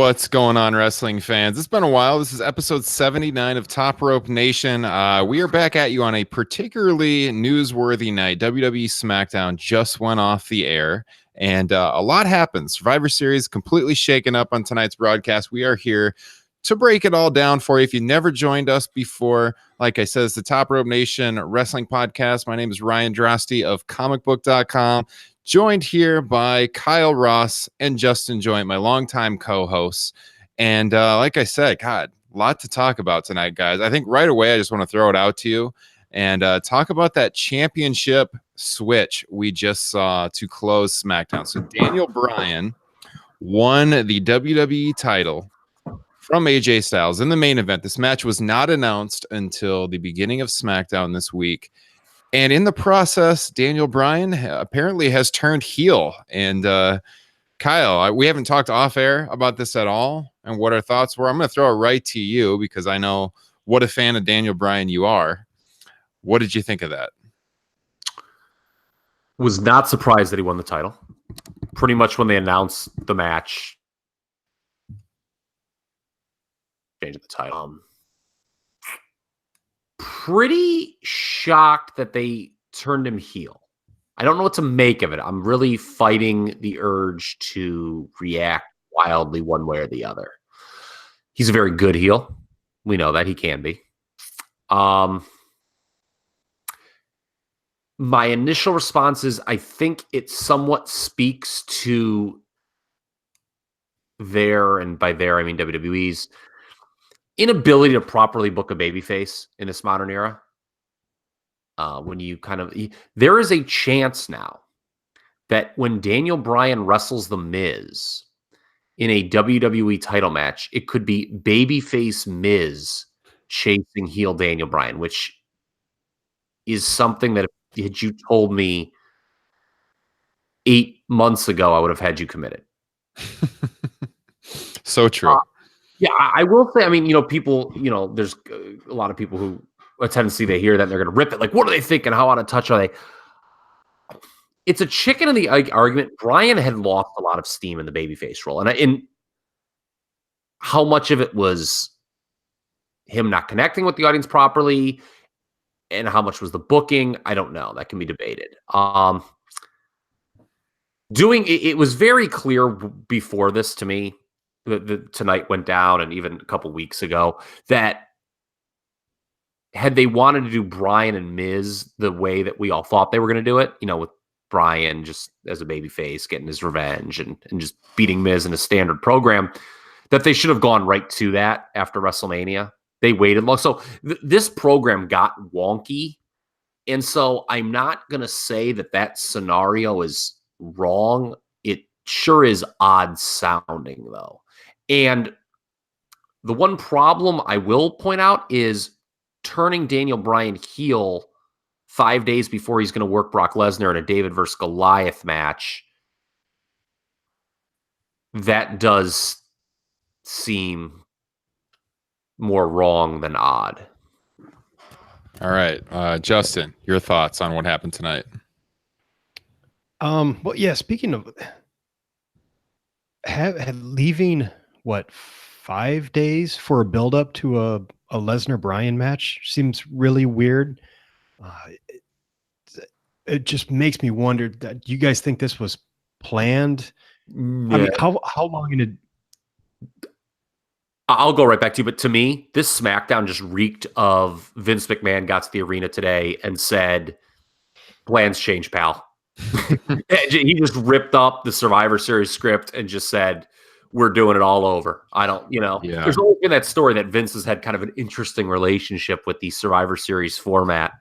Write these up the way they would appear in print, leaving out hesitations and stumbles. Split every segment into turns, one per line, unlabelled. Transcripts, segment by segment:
What's going on, wrestling fans? It's been a while. This is episode 79 of Top Rope Nation. We are back at you on a particularly newsworthy night. WWE SmackDown just went off the air, and a lot happened. Survivor Series completely shaken up on tonight's broadcast. We are here to break it all down for you. If you never joined us before, like I said, it's the Top Rope Nation wrestling podcast. My name is Ryan Drosty of comicbook.com. Joined here by Kyle Ross and Justin Joint, my longtime co-hosts. And like I said, God, a lot to talk about tonight, guys. I think right away, I just want to throw it out to you and talk about that championship switch we just saw to close SmackDown. So Daniel Bryan won the WWE title from AJ Styles in the main event. This match was not announced until the beginning of SmackDown this week. And in the process, Daniel Bryan apparently has turned heel. And Kyle, we haven't talked off air about this at all and what our thoughts were. I'm going to throw it right to you because I know what a fan of Daniel Bryan you are. What did you think of that?
Was not surprised that he won the title. Pretty much when they announced the match, changing the title. Pretty shocked that they turned him heel. I don't know what to make of it. I'm really fighting the urge to react wildly one way or the other. He's a very good heel. We know that he can be. My initial response is I think it somewhat speaks to their, and by their I mean WWE's, inability to properly book a babyface in this modern era. When you there is a chance now that when Daniel Bryan wrestles The Miz in a WWE title match, it could be babyface Miz chasing heel Daniel Bryan, which is something that had you told me 8 months ago, I would have had you committed.
So true.
Yeah, I will say, I mean, people, there's a lot of people who a tendency they hear that and they're going to rip it. Like, what are they thinking? How out of touch are they? It's a chicken and the egg argument. Bryan had lost a lot of steam in the babyface role. And how much of it was him not connecting with the audience properly and how much was the booking? I don't know. That can be debated. It was very clear before this to me, tonight went down and even a couple weeks ago, that had they wanted to do Bryan and Miz the way that we all thought they were going to do it, with Bryan just as a babyface getting his revenge and just beating Miz in a standard program, that they should have gone right to that after WrestleMania. They waited long. So this program got wonky. And so I'm not going to say that scenario is wrong. It sure is odd sounding, though. And the one problem I will point out is turning Daniel Bryan heel 5 days before he's going to work Brock Lesnar in a David versus Goliath match. That does seem more wrong than odd.
All right. Justin, your thoughts on what happened tonight?
Well, yeah, speaking of leaving, 5 days for a build-up to a Lesnar-Bryan match seems really weird. It just makes me wonder, that you guys think this was planned? Yeah. I mean, how long in a...
I'll go right back to you, but to me, this SmackDown just reeked of Vince McMahon got to the arena today and said, plans change, pal. He just ripped up the Survivor Series script and just said, we're doing it all over. I don't,
Yeah.
There's always been that story that Vince has had kind of an interesting relationship with the Survivor Series format.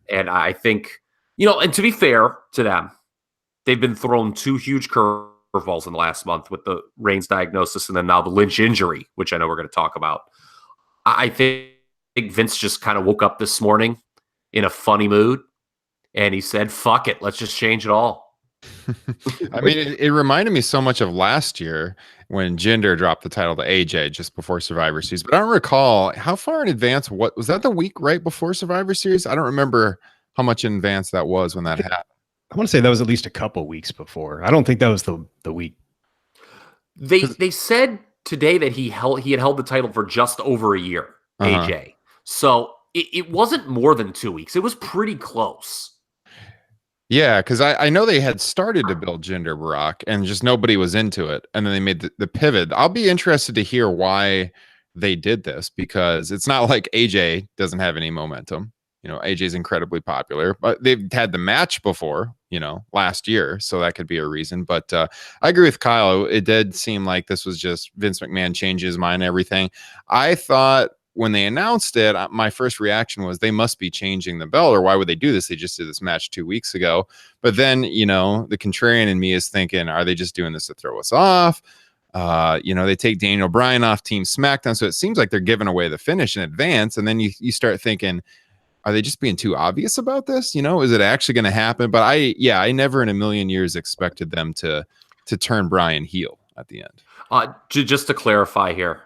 And I think, and to be fair to them, they've been thrown 2 huge curveballs in the last month with the Reigns diagnosis and then now the Lynch injury, which I know we're going to talk about. I think Vince just kind of woke up this morning in a funny mood and he said, fuck it, let's just change it all.
I mean, it reminded me so much of last year when Jinder dropped the title to AJ just before Survivor Series. But I don't recall how far in advance. What was that, the week right before Survivor Series? I don't remember how much in advance that was when that happened.
I want to say that was at least a couple weeks before. I don't think that was the week.
They said today that he had held the title for just over a year, AJ. So it wasn't more than 2 weeks. It was pretty close.
Yeah, because I know they had started to build Jinder Brock and just nobody was into it. And then they made the pivot. I'll be interested to hear why they did this, because it's not like AJ doesn't have any momentum. You know, AJ's incredibly popular, but they've had the match before, you know, last year. So that could be a reason. But I agree with Kyle. It did seem like this was just Vince McMahon changed his mind and everything. I thought when they announced it, my first reaction was they must be changing the belt, or why would they do this? They just did this match 2 weeks ago. But then, you know, the contrarian in me is thinking, are they just doing this to throw us off? You know, they take Daniel Bryan off Team SmackDown. So it seems like they're giving away the finish in advance. And then you start thinking, are they just being too obvious about this? You know, is it actually going to happen? But I never in a million years expected them to turn Bryan heel at the end.
Just to clarify here,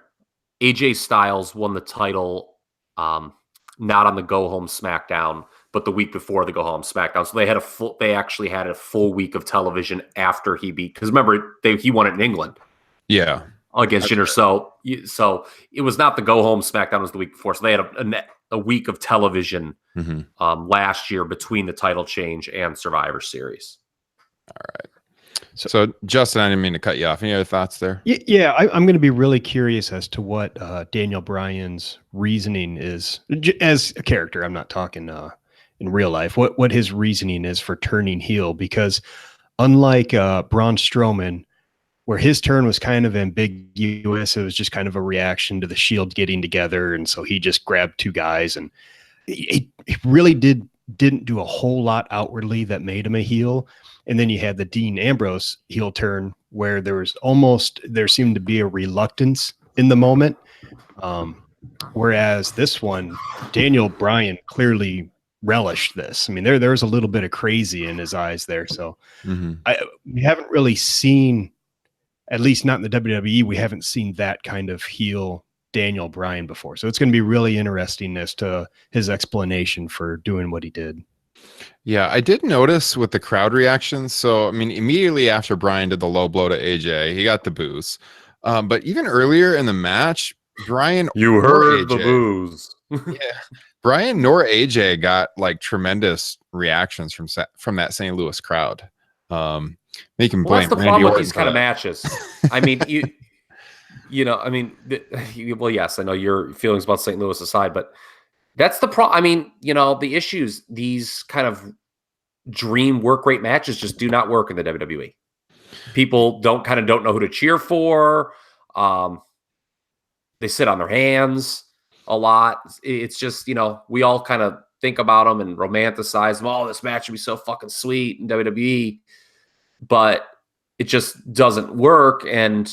AJ Styles won the title not on the Go Home SmackDown, but the week before the Go Home SmackDown. So they actually had a full week of television after he beat, because remember he won it in England.
Yeah,
against Jinder. So it was not the Go Home SmackDown, it was the week before. So they had a week of television last year between the title change and Survivor Series.
All right. So Justin, I didn't mean to cut you off. Any other thoughts there?
Yeah, I'm going to be really curious as to what Daniel Bryan's reasoning is as a character. I'm not talking in real life. What his reasoning is for turning heel, because unlike Braun Strowman, where his turn was kind of ambiguous, it was just kind of a reaction to the Shield getting together, and so he just grabbed two guys, and he really didn't do a whole lot outwardly that made him a heel. And then you had the Dean Ambrose heel turn, where there seemed to be a reluctance in the moment. Whereas this one, Daniel Bryan clearly relished this. I mean, there was a little bit of crazy in his eyes there. So we haven't really seen, at least not in the WWE, we haven't seen that kind of heel Daniel Bryan before. So it's going to be really interesting as to his explanation for doing what he did.
Yeah, I did notice with the crowd reactions. So, I mean, immediately after Bryan did the low blow to AJ, he got the boos. But even earlier in the match, Bryan,
you heard the boos.
Yeah, Bryan nor AJ got like tremendous reactions from that St. Louis crowd. Make him blame.
That's the problem with these kind of matches. I mean, you know, I mean, well, yes, I know your feelings about St. Louis aside, but that's the problem. I mean, you know, the issues, these kind of dream work rate matches just do not work in the WWE. People don't know who to cheer for. They sit on their hands a lot. It's just, you know, we all kind of think about them and romanticize them. Oh, this match would be so fucking sweet in WWE, but it just doesn't work. And,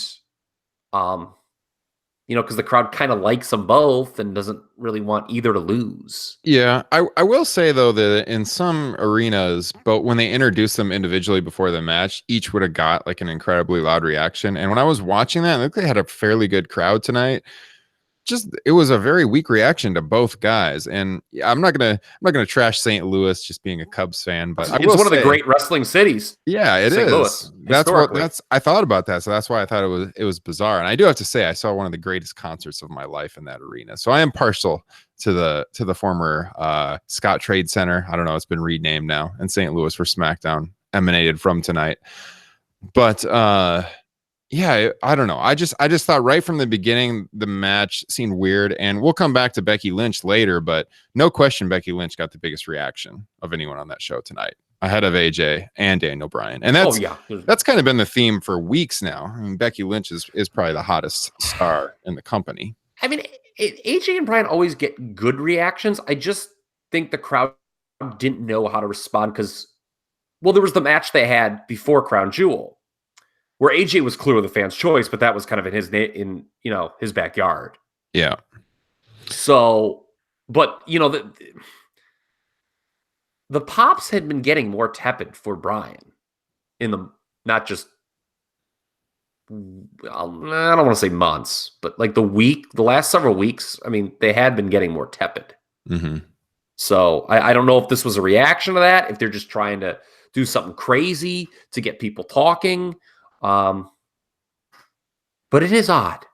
you know, because the crowd kind of likes them both and doesn't really want either to lose.
Yeah, I will say, though, that in some arenas, but when they introduced them individually before the match, each would have got like an incredibly loud reaction. And when I was watching that, I think they had a fairly good crowd tonight. It was a very weak reaction to both guys. And I'm not gonna trash St. Louis just being a Cubs fan, but
it's one of the great wrestling cities.
Yeah, it is. Louis, I thought about that. So that's why I thought it was bizarre. And I do have to say, I saw one of the greatest concerts of my life in that arena. So I am partial to the former Scott Trade Center. I don't know, it's been renamed now, in St. Louis, where SmackDown emanated from tonight. But yeah, I don't know. I just thought right from the beginning the match seemed weird, and we'll come back to Becky Lynch later, but no question Becky Lynch got the biggest reaction of anyone on that show tonight, ahead of AJ and Daniel Bryan. And that's kind of been the theme for weeks now. I mean, Becky Lynch is probably the hottest star in the company.
I mean, AJ and Bryan always get good reactions. I just think the crowd didn't know how to respond because, well, there was the match they had before Crown Jewel, where AJ was clearly the fan's choice, but that was kind of in his backyard.
Yeah.
So, but you know, the pops had been getting more tepid for Bryan in the, not just, I don't want to say months, but like the last several weeks, I mean, they had been getting more tepid.
Mm-hmm.
So I don't know if this was a reaction to that, if they're just trying to do something crazy to get people talking. but it is odd.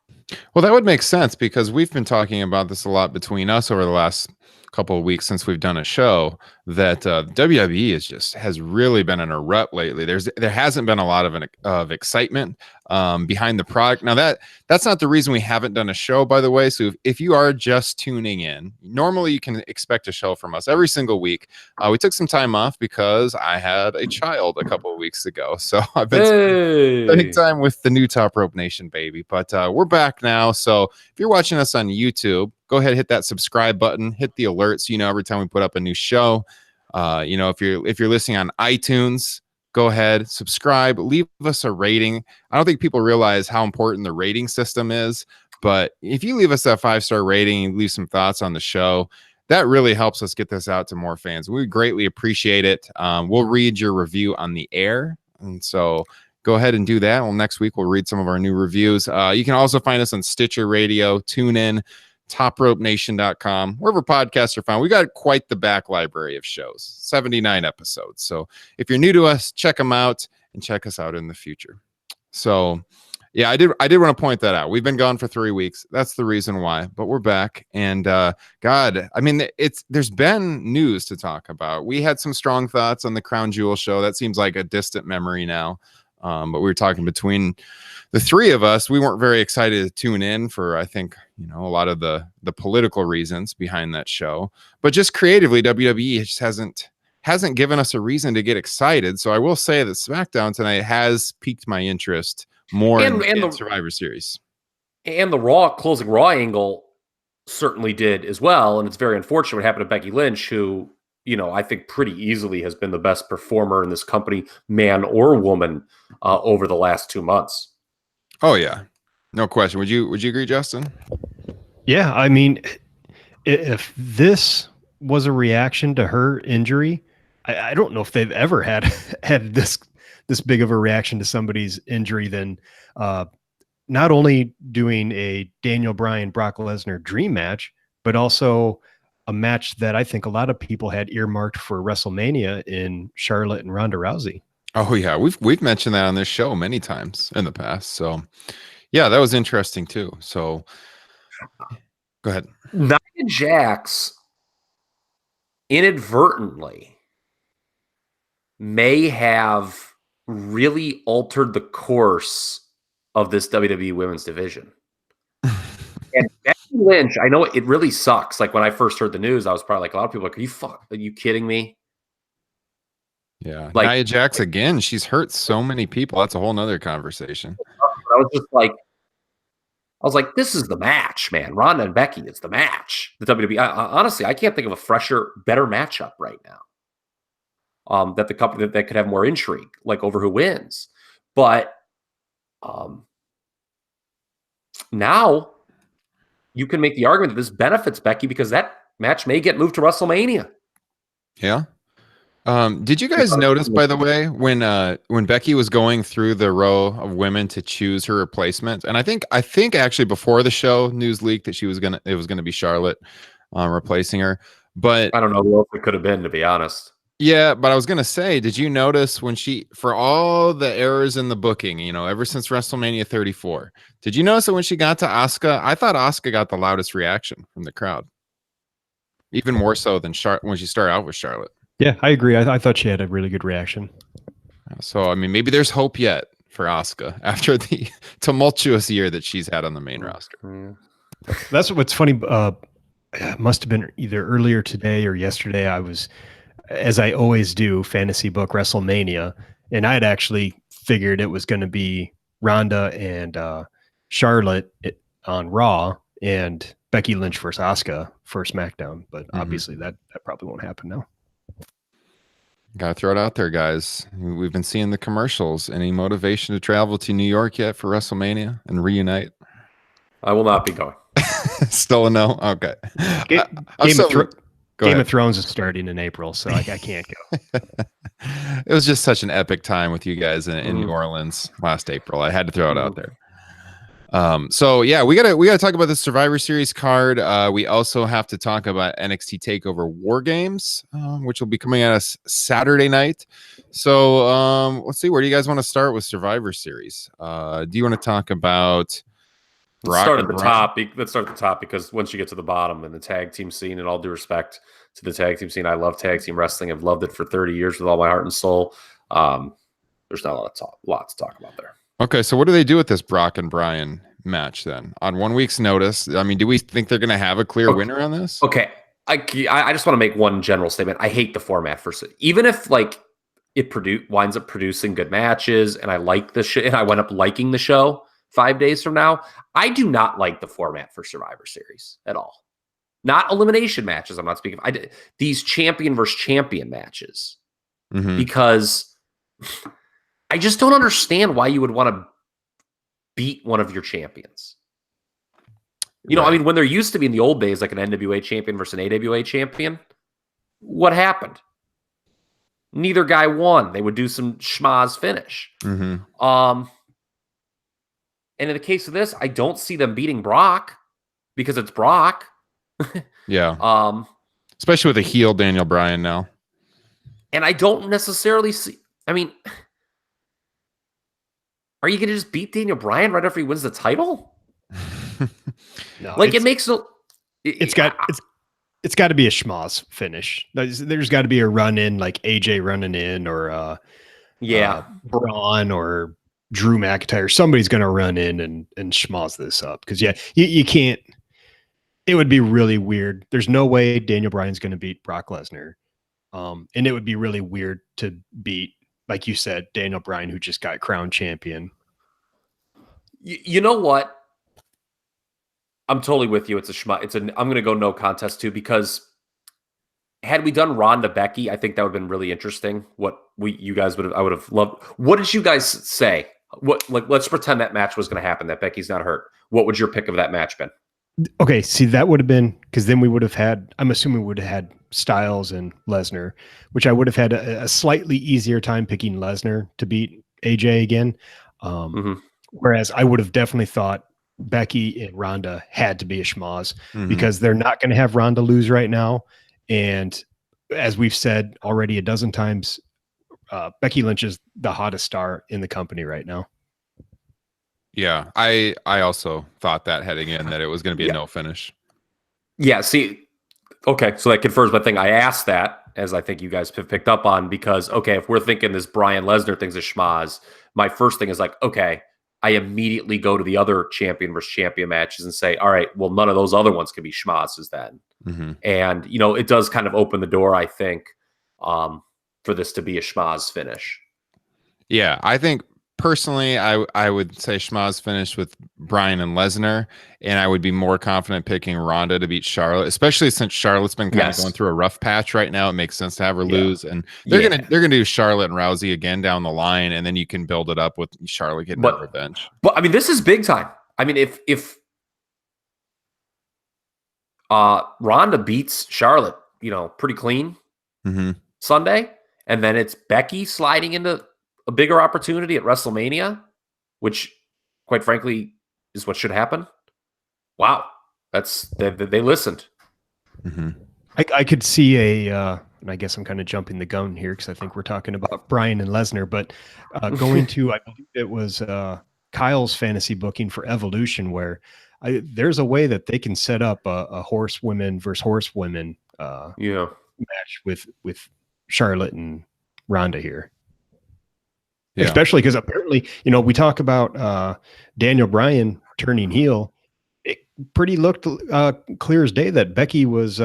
Well, that would make sense because we've been talking about this a lot between us over the last couple of weeks since we've done a show that WWE has really been in a rut lately. There hasn't been a lot of excitement behind the product. Now that's not the reason we haven't done a show, by the way. So if you are just tuning in, normally you can expect a show from us every single week. We took some time off because I had a child a couple of weeks ago, so I've been spending time with the new Top Rope Nation baby. But we're back now. So if you're watching us on YouTube, go ahead, hit that subscribe button, hit the alert so you know every time we put up a new show. If you're listening on iTunes, go ahead, subscribe, leave us a rating. I don't think people realize how important the rating system is, but if you leave us that 5-star rating and leave some thoughts on the show, that really helps us get this out to more fans. We greatly appreciate it. We'll read your review on the air, and so go ahead and do that. Well, next week we'll read some of our new reviews. You can also find us on Stitcher Radio, TuneIn, TopRopeNation.com, wherever podcasts are found. We got quite the back library of shows, 79 episodes. So if you're new to us, check them out and check us out in the future. So yeah, I did want to point that out. We've been gone for 3 weeks. That's the reason why, but we're back. And God, I mean, there's been news to talk about. We had some strong thoughts on the Crown Jewel show. That seems like a distant memory now. But we were talking between the three of us. We weren't very excited to tune in for, I think, a lot of the political reasons behind that show. But just creatively, WWE just hasn't given us a reason to get excited. So I will say that SmackDown tonight has piqued my interest more in the Survivor Series.
And the Raw closing Raw angle certainly did as well. And it's very unfortunate what happened to Becky Lynch, who, I think pretty easily has been the best performer in this company, man or woman, over the last 2 months.
Oh yeah, no question. Would you agree, Justin?
Yeah, I mean, if this was a reaction to her injury, I don't know if they've ever had this big of a reaction to somebody's injury. Than not only doing a Daniel Bryan Brock Lesnar dream match, but also a match that I think a lot of people had earmarked for WrestleMania in Charlotte and Ronda Rousey.
Oh yeah, we've mentioned that on this show many times in the past. So yeah, that was interesting too. So go ahead.
Nia Jax inadvertently may have really altered the course of this WWE Women's Division. And Becky Lynch, I know it really sucks. Like when I first heard the news, I was probably like, a lot of people are like, are you kidding me?
Yeah. Like, Nia Jax again, she's hurt so many people. That's a whole nother conversation.
I was like, this is the match, man. Ronda and Becky is the match. The WWE. Honestly, I can't think of a fresher, better matchup right now. That the company that could have more intrigue, like over who wins. But now you can make the argument that this benefits Becky because that match may get moved to WrestleMania.
Yeah. Did you guys notice, by the way, when Becky was going through the row of women to choose her replacement, and I think actually before the show, news leaked that it was gonna be Charlotte replacing her, but
I don't know who else it could have been, to be honest.
Yeah, but I was gonna say, did you notice when for all the errors in the booking, ever since WrestleMania 34, did you notice that when she got to Asuka, I thought Asuka got the loudest reaction from the crowd, even more so than when she started out with Charlotte.
Yeah, I agree. I thought she had a really good reaction.
So, I mean, maybe there's hope yet for Asuka after the tumultuous year that she's had on the main roster.
Yeah. That's what's funny. It must have been either earlier today or yesterday. I was, as I always do, fantasy book WrestleMania, and I had actually figured it was going to be Ronda and Charlotte on Raw and Becky Lynch versus Asuka for SmackDown. But obviously that probably won't happen now.
Gotta throw it out there, guys. We've been seeing the commercials. Any motivation to travel to New York yet for WrestleMania and reunite?
I will not be going.
Still a no? Okay.
Game of Thrones is starting in April, so I can't go.
It was just such an epic time with you guys in New Orleans last April. I had to throw it out there. So yeah, we gotta talk about the Survivor Series card. We also have to talk about NXT TakeOver War Games, which will be coming at us Saturday night. So let's see, where do you guys want to start with Survivor Series? Do you want to talk about
Let's start at the top. Let's start at the top, because once you get to the bottom and the tag team scene, and all due respect to the tag team scene, I love tag team wrestling. I've loved it for 30 years with all my heart and soul. There's not a lot to talk about there.
Okay, so what do they do with this Brock and Bryan match then? On 1 week's notice, I mean, do we think they're going to have a clear winner on this?
Okay, I just want to make one general statement. I hate the format even if like it winds up producing good matches, and I like the show, and I went up liking the show 5 days from now. I do not like the format for Survivor Series at all. Not elimination matches. I'm not speaking of these champion versus champion matches, because I just don't understand why you would want to beat one of your champions. You know, I mean, when there used to be in the old days, like an NWA champion versus an AWA champion, what happened? Neither guy won. They would do some schmaz finish. And in the case of this, I don't see them beating Brock because it's Brock.
Yeah. Especially with a heel Daniel Bryan now.
And I don't necessarily see, I mean, are you going to just beat Daniel Bryan right after he wins the title?
No,
like, it makes no.
It's got to be a schmoz finish. There's got to be a run in, like AJ running in, or Braun or Drew McIntyre. Somebody's going to run in and schmoz this up, because you can't. It would be really weird. There's no way Daniel Bryan's going to beat Brock Lesnar, and it would be really weird to beat, like you said, Daniel Bryan, who just got crowned champion.
You know what? I'm totally with you. It's a schmuck. I'm going to go no contest too, because had we done Ronda Becky, I think that would have been really interesting. I would have loved. What did you guys say? Let's pretend that match was going to happen, that Becky's not hurt. What would your pick of that match been?
Okay, see, that would have been, because then we would have had, I'm assuming we would have had Styles and Lesnar, which I would have had a slightly easier time picking Lesnar to beat AJ again. Whereas I would have definitely thought Becky and Ronda had to be a schmoz, because they're not going to have Ronda lose right now. And as we've said already a dozen times, Becky Lynch is the hottest star in the company right now.
Yeah, I also thought that heading in, that it was going to be a no finish.
Yeah, see, okay, so that confirms my thing. I asked that, as I think you guys have picked up on, because, okay, if we're thinking this Bryan Lesnar thing's a schmaz, my first thing is like, okay, I immediately go to the other champion versus champion matches and say, all right, well, none of those other ones can be schmazes then. And, you know, it does kind of open the door, I think, for this to be a schmaz finish.
Yeah, I think personally, I would say schmaz finish with Bryan and Lesnar, and I would be more confident picking Ronda to beat Charlotte, especially since Charlotte's been kind of going through a rough patch right now. It makes sense to have her lose, and they're gonna do Charlotte and Rousey again down the line, and then you can build it up with Charlotte getting her revenge.
But I mean, this is big time. I mean, if Ronda beats Charlotte, you know, pretty clean Sunday, and then it's Becky sliding into a bigger opportunity at WrestleMania, which, quite frankly, is what should happen. Wow, they listened.
I could see and I guess I'm kind of jumping the gun here, because I think we're talking about Bryan and Lesnar, but going to, I believe it was Kyle's fantasy booking for Evolution, where there's a way that they can set up a horsewomen versus horsewomen match with Charlotte and Ronda here. Yeah. Especially because apparently, you know, we talk about Daniel Bryan turning heel. It pretty looked clear as day that Becky was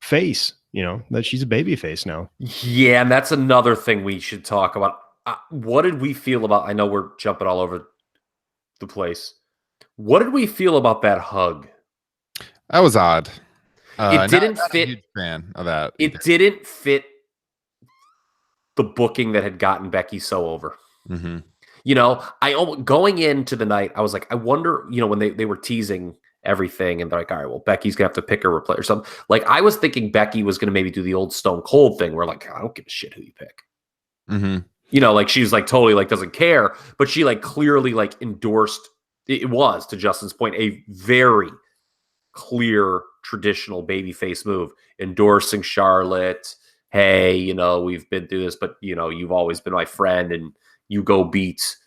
face, you know, that she's a baby face now.
Yeah, and that's another thing we should talk about. What did we feel about, I know we're jumping all over the place. What did we feel about that hug?
That was odd.
It didn't fit.
A huge fan of that.
It didn't fit the booking that had gotten Becky so over. You know, going into the night, I was like, I wonder, you know, when they were teasing everything and they're like, all right, well, Becky's gonna have to pick her replay or something. Like, I was thinking Becky was gonna maybe do the old Stone Cold thing where, like, I don't give a shit who you pick. You know, like, she's like totally like doesn't care, but she like clearly like endorsed It was, to Justin's point, a very clear traditional babyface move, endorsing Charlotte. Hey, you know, we've been through this, but you know, you've always been my friend, and you go beat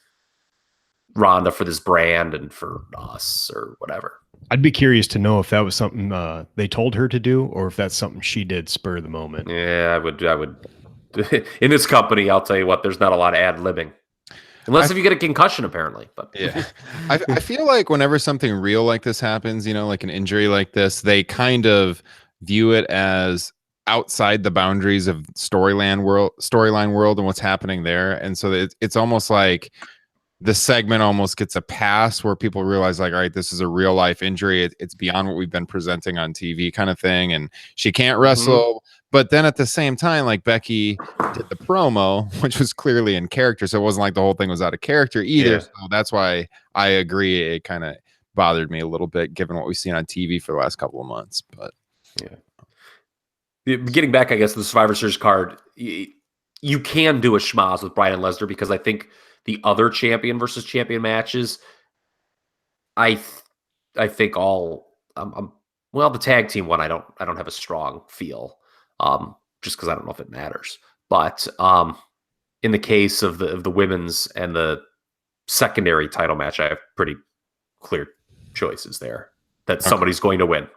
Ronda for this brand and for us or whatever.
I'd be curious to know if that was something they told her to do, or if that's something she did spur the moment.
Yeah, I would. In this company, I'll tell you what, there's not a lot of ad-libbing. Unless if you get a concussion, apparently. But
yeah, I feel like whenever something real like this happens, you know, like an injury like this, they kind of view it as outside the boundaries of storyline world and what's happening there. And so it's almost like the segment almost gets a pass where people realize like, all right, this is a real life injury. It's beyond what we've been presenting on TV kind of thing. And she can't wrestle. But then at the same time, like Becky did the promo, which was clearly in character. So it wasn't like the whole thing was out of character either.
Yeah.
So that's why I agree. It kind of bothered me a little bit given what we've seen on TV for the last couple of months. But
yeah. Getting back, I guess, to the Survivor Series card, you can do a schmoz with Bryan and Lesnar, because I think the other champion versus champion matches, I think all well, the tag team one, I don't have a strong feel, just because I don't know if it matters. But in the case of the women's and the secondary title match, I have pretty clear choices there that somebody's going to win.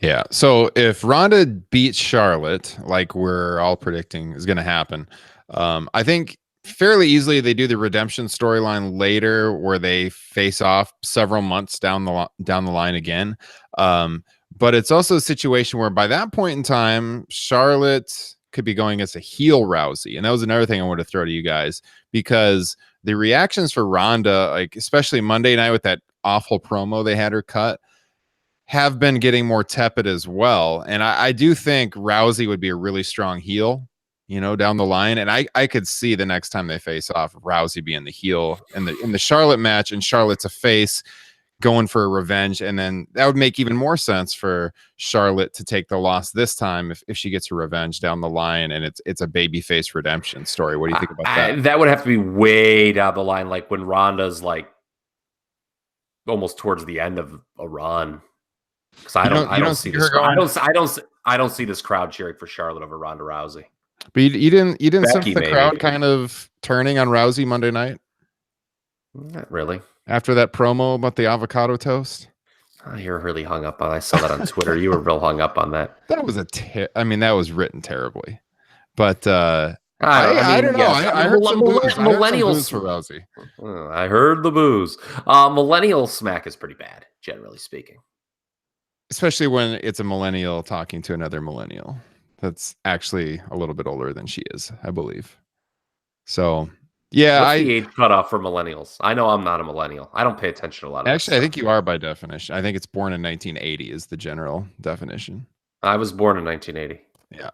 Yeah. So if Ronda beats Charlotte, like we're all predicting is going to happen, I think fairly easily they do the redemption storyline later where they face off several months down the line again. But it's also a situation where by that point in time, Charlotte could be going as a heel Rousey. And that was another thing I wanted to throw to you guys, because the reactions for Ronda, like especially Monday night with that awful promo they had her cut, have been getting more tepid as well. And I do think Rousey would be a really strong heel, you know, down the line. And I could see the next time they face off, Rousey being the heel in the Charlotte match, and Charlotte's a face going for a revenge. And then that would make even more sense for Charlotte to take the loss this time if she gets her revenge down the line, and it's a babyface redemption story. What do you think about that?
That would have to be way down the line, like when Ronda's like almost towards the end of a run. Because I don't see this. I don't see this crowd cheering for Charlotte over Ronda Rousey.
But you didn't sense the
maybe.
crowd kind of turning on Rousey Monday night?
Not really.
After that promo about the avocado toast?
Oh, you're really hung up on. I saw that on Twitter. You were real hung up on that.
That was that was written terribly. But
I don't know.
Yes. I heard some boos.
Millennials
for Rousey.
I heard the booze. Millennial smack is pretty bad, generally speaking.
Especially when it's a millennial talking to another millennial that's actually a little bit older than she is, I believe. So, yeah.
What's the age cutoff for millennials? I know I'm not a millennial. I don't pay attention to a lot of
Actually, I think you are by definition. I think it's born in 1980 is the general definition.
I was born in 1980.
Yeah.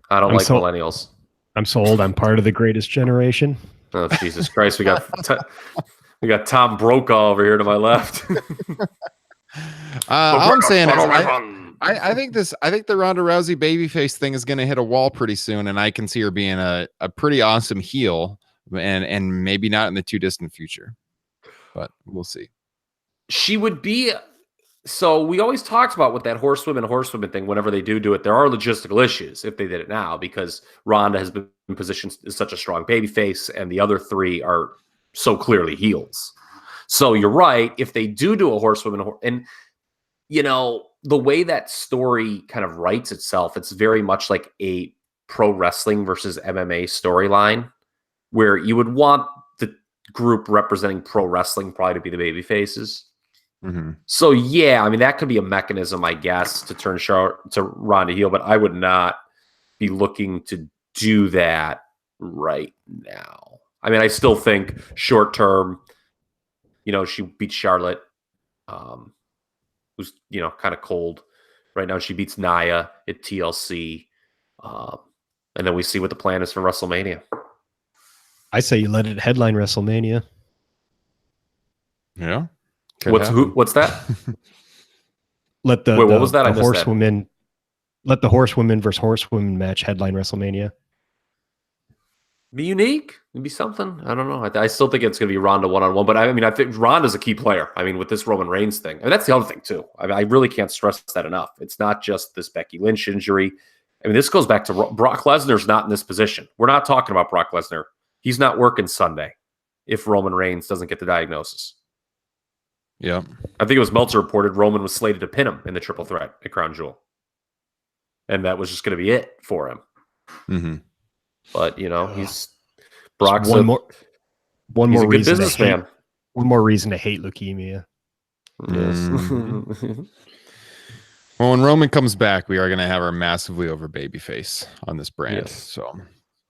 I don't like millennials.
I'm so old. I'm part of the greatest generation.
Oh, Jesus Christ. We got Tom Brokaw over here to my left.
All I'm saying is I think the Ronda Rousey babyface thing is going to hit a wall pretty soon, and I can see her being a pretty awesome heel, and maybe not in the too distant future, but we'll see. She would be.
So we always talked about with that horsewomen thing, whenever they do it, there are logistical issues if they did it now, because Ronda has been positioned as such a strong babyface, and the other three are so clearly heels. So you're right. If they do a horsewoman, and you know, the way that story kind of writes itself, it's very much like a pro wrestling versus MMA storyline, where you would want the group representing pro wrestling probably to be the baby faces.
Mm-hmm.
So yeah, I mean, that could be a mechanism, I guess, to turn to Ronda heel, but I would not be looking to do that right now. I mean, I still think short term, you know, she beats Charlotte, who's, you know, kind of cold right now. She beats Nia at TLC. And then we see what the plan is for WrestleMania.
I say you let it headline WrestleMania.
Yeah.
What's that?
What was that?
The horsewomen.
Let the horsewomen versus horsewomen match headline WrestleMania.
Be unique. It'd be something. I don't know. I still think it's going to be Ronda one-on-one, but I mean, I think Ronda's a key player. I mean, with this Roman Reigns thing, and that's the other thing too. I really can't stress that enough. It's not just this Becky Lynch injury. I mean, this goes back to Brock Lesnar's not in this position. We're not talking about Brock Lesnar. He's not working Sunday if Roman Reigns doesn't get the diagnosis.
Yeah.
I think it was Meltzer reported Roman was slated to pin him in the triple threat at Crown Jewel. And that was just going to be it for him.
Mm-hmm.
But, he's Brock's
one more
he's a good
reason
businessman.
One more reason to hate leukemia.
Yes.
Mm-hmm. Well, when Roman comes back, we are going to have our massively over babyface on this brand.
Yes.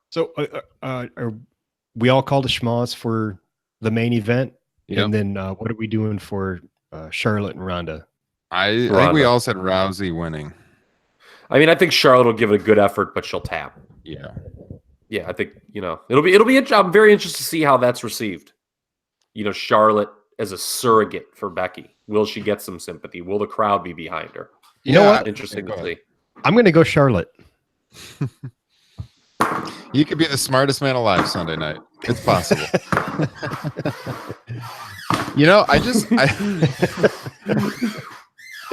So
are we all called to schmoz for the main event?
Yep.
And then what are we doing for Charlotte and Ronda?
I think we all said Rousey winning.
I mean, I think Charlotte will give it a good effort, but she'll tap.
Yeah.
Yeah, I think, it'll be I'm very interested to see how that's received. Charlotte as a surrogate for Becky. Will she get some sympathy? Will the crowd be behind her?
You know what?
Interesting to see.
I'm going to go Charlotte.
You could be the smartest man alive Sunday night. It's possible.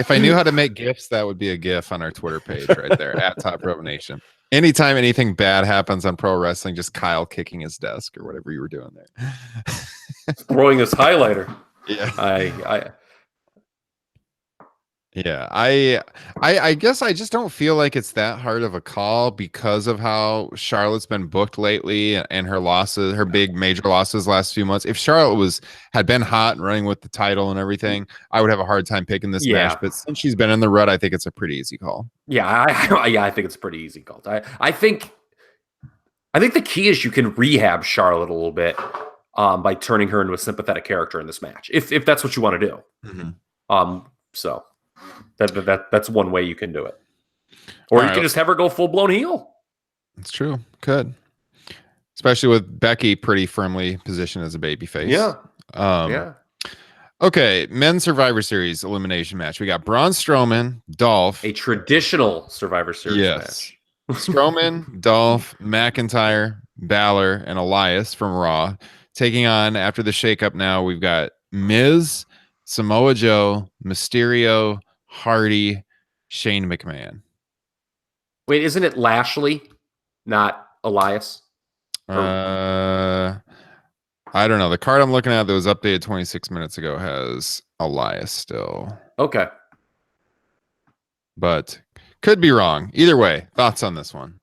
If I knew how to make GIFs, that would be a GIF on our Twitter page right there at Top Rope Nation. Anytime anything bad happens on pro wrestling, just Kyle kicking his desk or whatever you were doing there.
Throwing his highlighter.
Yeah. I guess I just don't feel like it's that hard of a call because of how Charlotte's been booked lately and her losses, her big major losses last few months. If Charlotte had been hot and running with the title and everything, I would have a hard time picking this match. But since she's been in the rut, I think it's a pretty easy call.
Yeah, I think it's a pretty easy call. I think the key is you can rehab Charlotte a little bit by turning her into a sympathetic character in this match, if that's what you want to do.
Mm-hmm.
So. That's one way you can do it, or you can just have her go full blown heel.
It's true, could, especially with Becky pretty firmly positioned as a babyface.
Yeah.
Okay, men's Survivor Series elimination match. We got Braun Strowman, Dolph,
a traditional Survivor Series match.
Strowman, Dolph, McIntyre, Balor, and Elias from Raw taking on after the shakeup. Now we've got Miz, Samoa Joe, Mysterio, Hardy, Shane McMahon.
Wait, isn't it Lashley, not Elias?
I don't know. The card I'm looking at that was updated 26 minutes ago has Elias still.
Okay.
But could be wrong. Either way, thoughts on this one?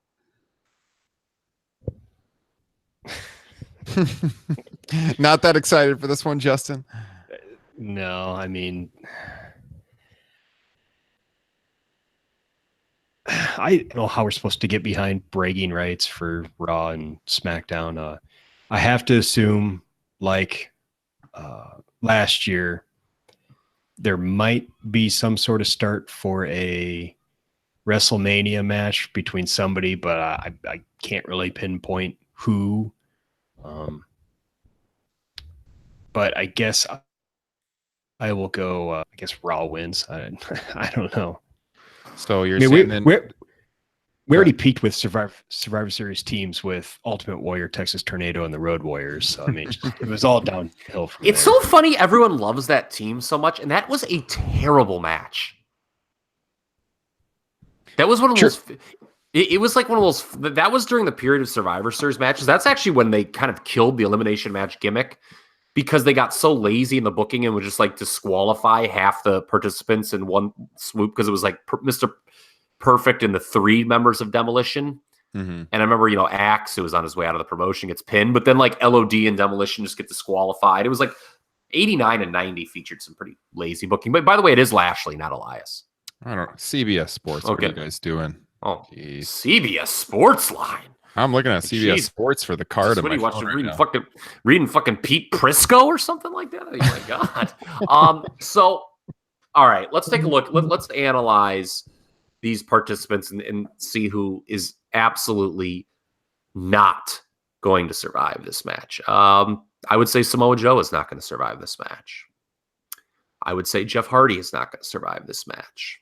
Not that excited for this one, Justin?
No, I mean, I don't know how we're supposed to get behind bragging rights for Raw and SmackDown. I have to assume, like last year, there might be some sort of start for a WrestleMania match between somebody, but I can't really pinpoint who. But I guess I will go. I guess Raw wins. I don't know.
So you're saying
we already peaked with Survivor Series teams with Ultimate Warrior, Texas Tornado, and the Road Warriors. So I mean, it was all downhill from
It's
there.
so funny. Everyone loves that team so much, and that was a terrible match. That was one of those. It was like one of those. That was during the period of Survivor Series matches. That's actually when they kind of killed the elimination match gimmick, because they got so lazy in the booking and would just like disqualify half the participants in one swoop, because it was like Mr. Perfect and the three members of Demolition.
Mm-hmm.
And I remember, Axe, who was on his way out of the promotion, gets pinned, but then like LOD and Demolition just get disqualified. It was like 89 and 90 featured some pretty lazy booking. But by the way, it is Lashley, not Elias.
I don't know. CBS Sports. Okay. What are you guys doing?
Oh, jeez. CBS Sports Line.
I'm looking at CBS Sports for the card.
What are you watching? Reading fucking Pete Prisco or something like that? Oh my God. So, all right, let's take a look. Let's analyze these participants and see who is absolutely not going to survive this match. I would say Samoa Joe is not going to survive this match. I would say Jeff Hardy is not going to survive this match.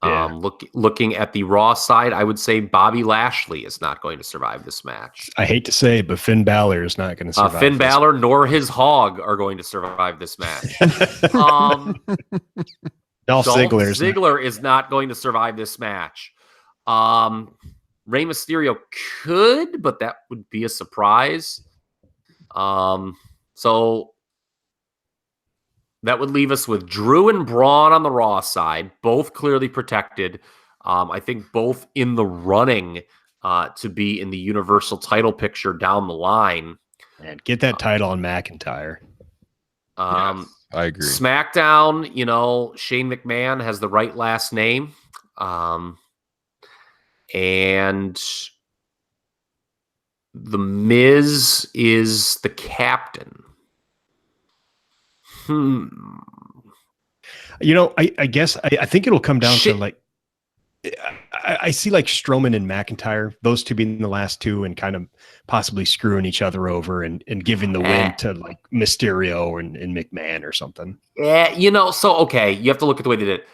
Yeah.
Looking at the Raw side, I would say Bobby Lashley is not going to survive this match.
I hate to say it, but Finn Balor is not going to survive.
Finn Balor nor his hog are going to survive this match. Dolph Ziggler is not going to survive this match. Rey Mysterio could, but that would be a surprise. So that would leave us with Drew and Braun on the Raw side, both clearly protected. I think both in the running to be in the Universal title picture down the line.
Man, get that title on McIntyre.
Yes, I agree.
SmackDown, Shane McMahon has the right last name. And The Miz is the captain.
I guess I think it'll come down to like, I see like Strowman and McIntyre, those two being the last two and kind of possibly screwing each other over and giving the win to like Mysterio and McMahon or something.
Yeah, so, okay, you have to look at the way they did it.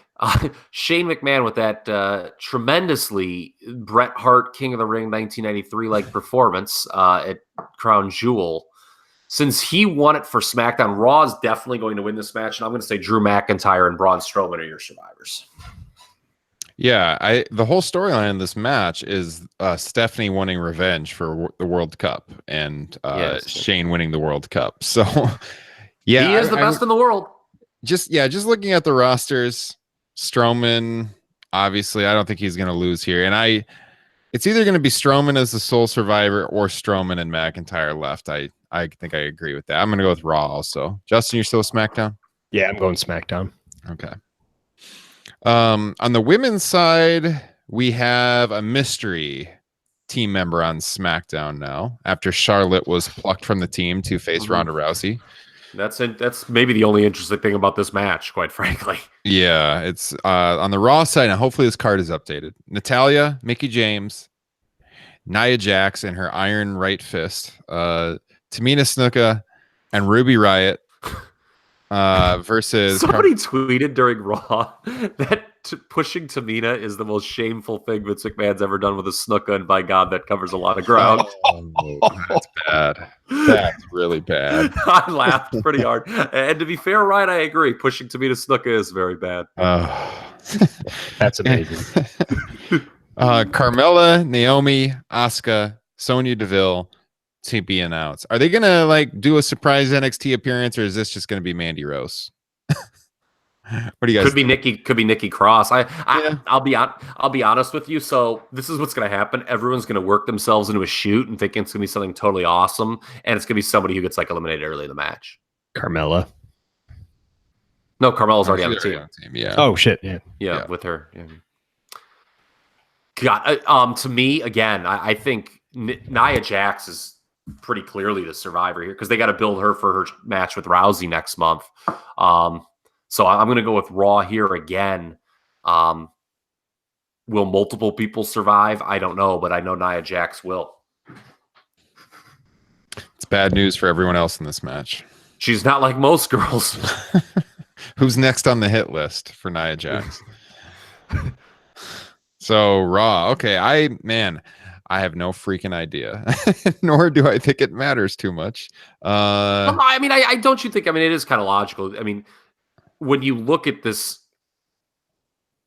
Shane McMahon with that tremendously Bret Hart King of the Ring 1993 like performance at Crown Jewel. Since he won it for SmackDown, Raw is definitely going to win this match, and I'm going to say Drew McIntyre and Braun Strowman are your survivors.
Yeah, the whole storyline in this match is Stephanie winning revenge for the World Cup and Shane winning the World Cup. So, yeah,
he is the best in the world.
Just looking at the rosters, Strowman, obviously, I don't think he's going to lose here, and it's either going to be Strowman as the sole survivor or Strowman and McIntyre left. I think I agree with that. I'm going to go with Raw also. Justin, you're still SmackDown?
Yeah, I'm going SmackDown.
Okay. On the women's side, we have a mystery team member on SmackDown now after Charlotte was plucked from the team to face Ronda Rousey.
That's maybe the only interesting thing about this match, quite frankly.
Yeah, it's on the Raw side, and hopefully this card is updated. Natalya, Mickie James, Nia Jax and her iron right fist, Tamina Snuka, and Ruby Riott versus...
Somebody tweeted during Raw that pushing Tamina is the most shameful thing Vince McMahon's ever done with a Snuka, and by God, that covers a lot of ground.
Oh, that's bad. That's really bad.
I laughed pretty hard. And to be fair, Ryan, I agree. Pushing Tamina Snuka is very bad.
That's amazing.
Carmella, Naomi, Asuka, Sonya Deville to be announced. Are they gonna like do a surprise NXT appearance, or is this just gonna be Mandy Rose? What do you guys?
Could be Nikki Cross. I'll be honest with you. So this is what's gonna happen. Everyone's gonna work themselves into a shoot and think it's gonna be something totally awesome, and it's gonna be somebody who gets like eliminated early in the match.
Carmella.
No, Carmella's already on the team.
Yeah.
Oh shit.
Yeah, with her. Yeah. God, to me, again, I think Nia Jax is pretty clearly the survivor here because they got to build her for her match with Rousey next month. So I'm going to go with Raw here again. Will multiple people survive? I don't know, but I know Nia Jax will.
It's bad news for everyone else in this match.
She's not like most girls.
Who's next on the hit list for Nia Jax? So Raw. Okay, I have no freaking idea, nor do I think it matters too much.
I mean, I don't you think? I mean, it is kind of logical. I mean, when you look at this,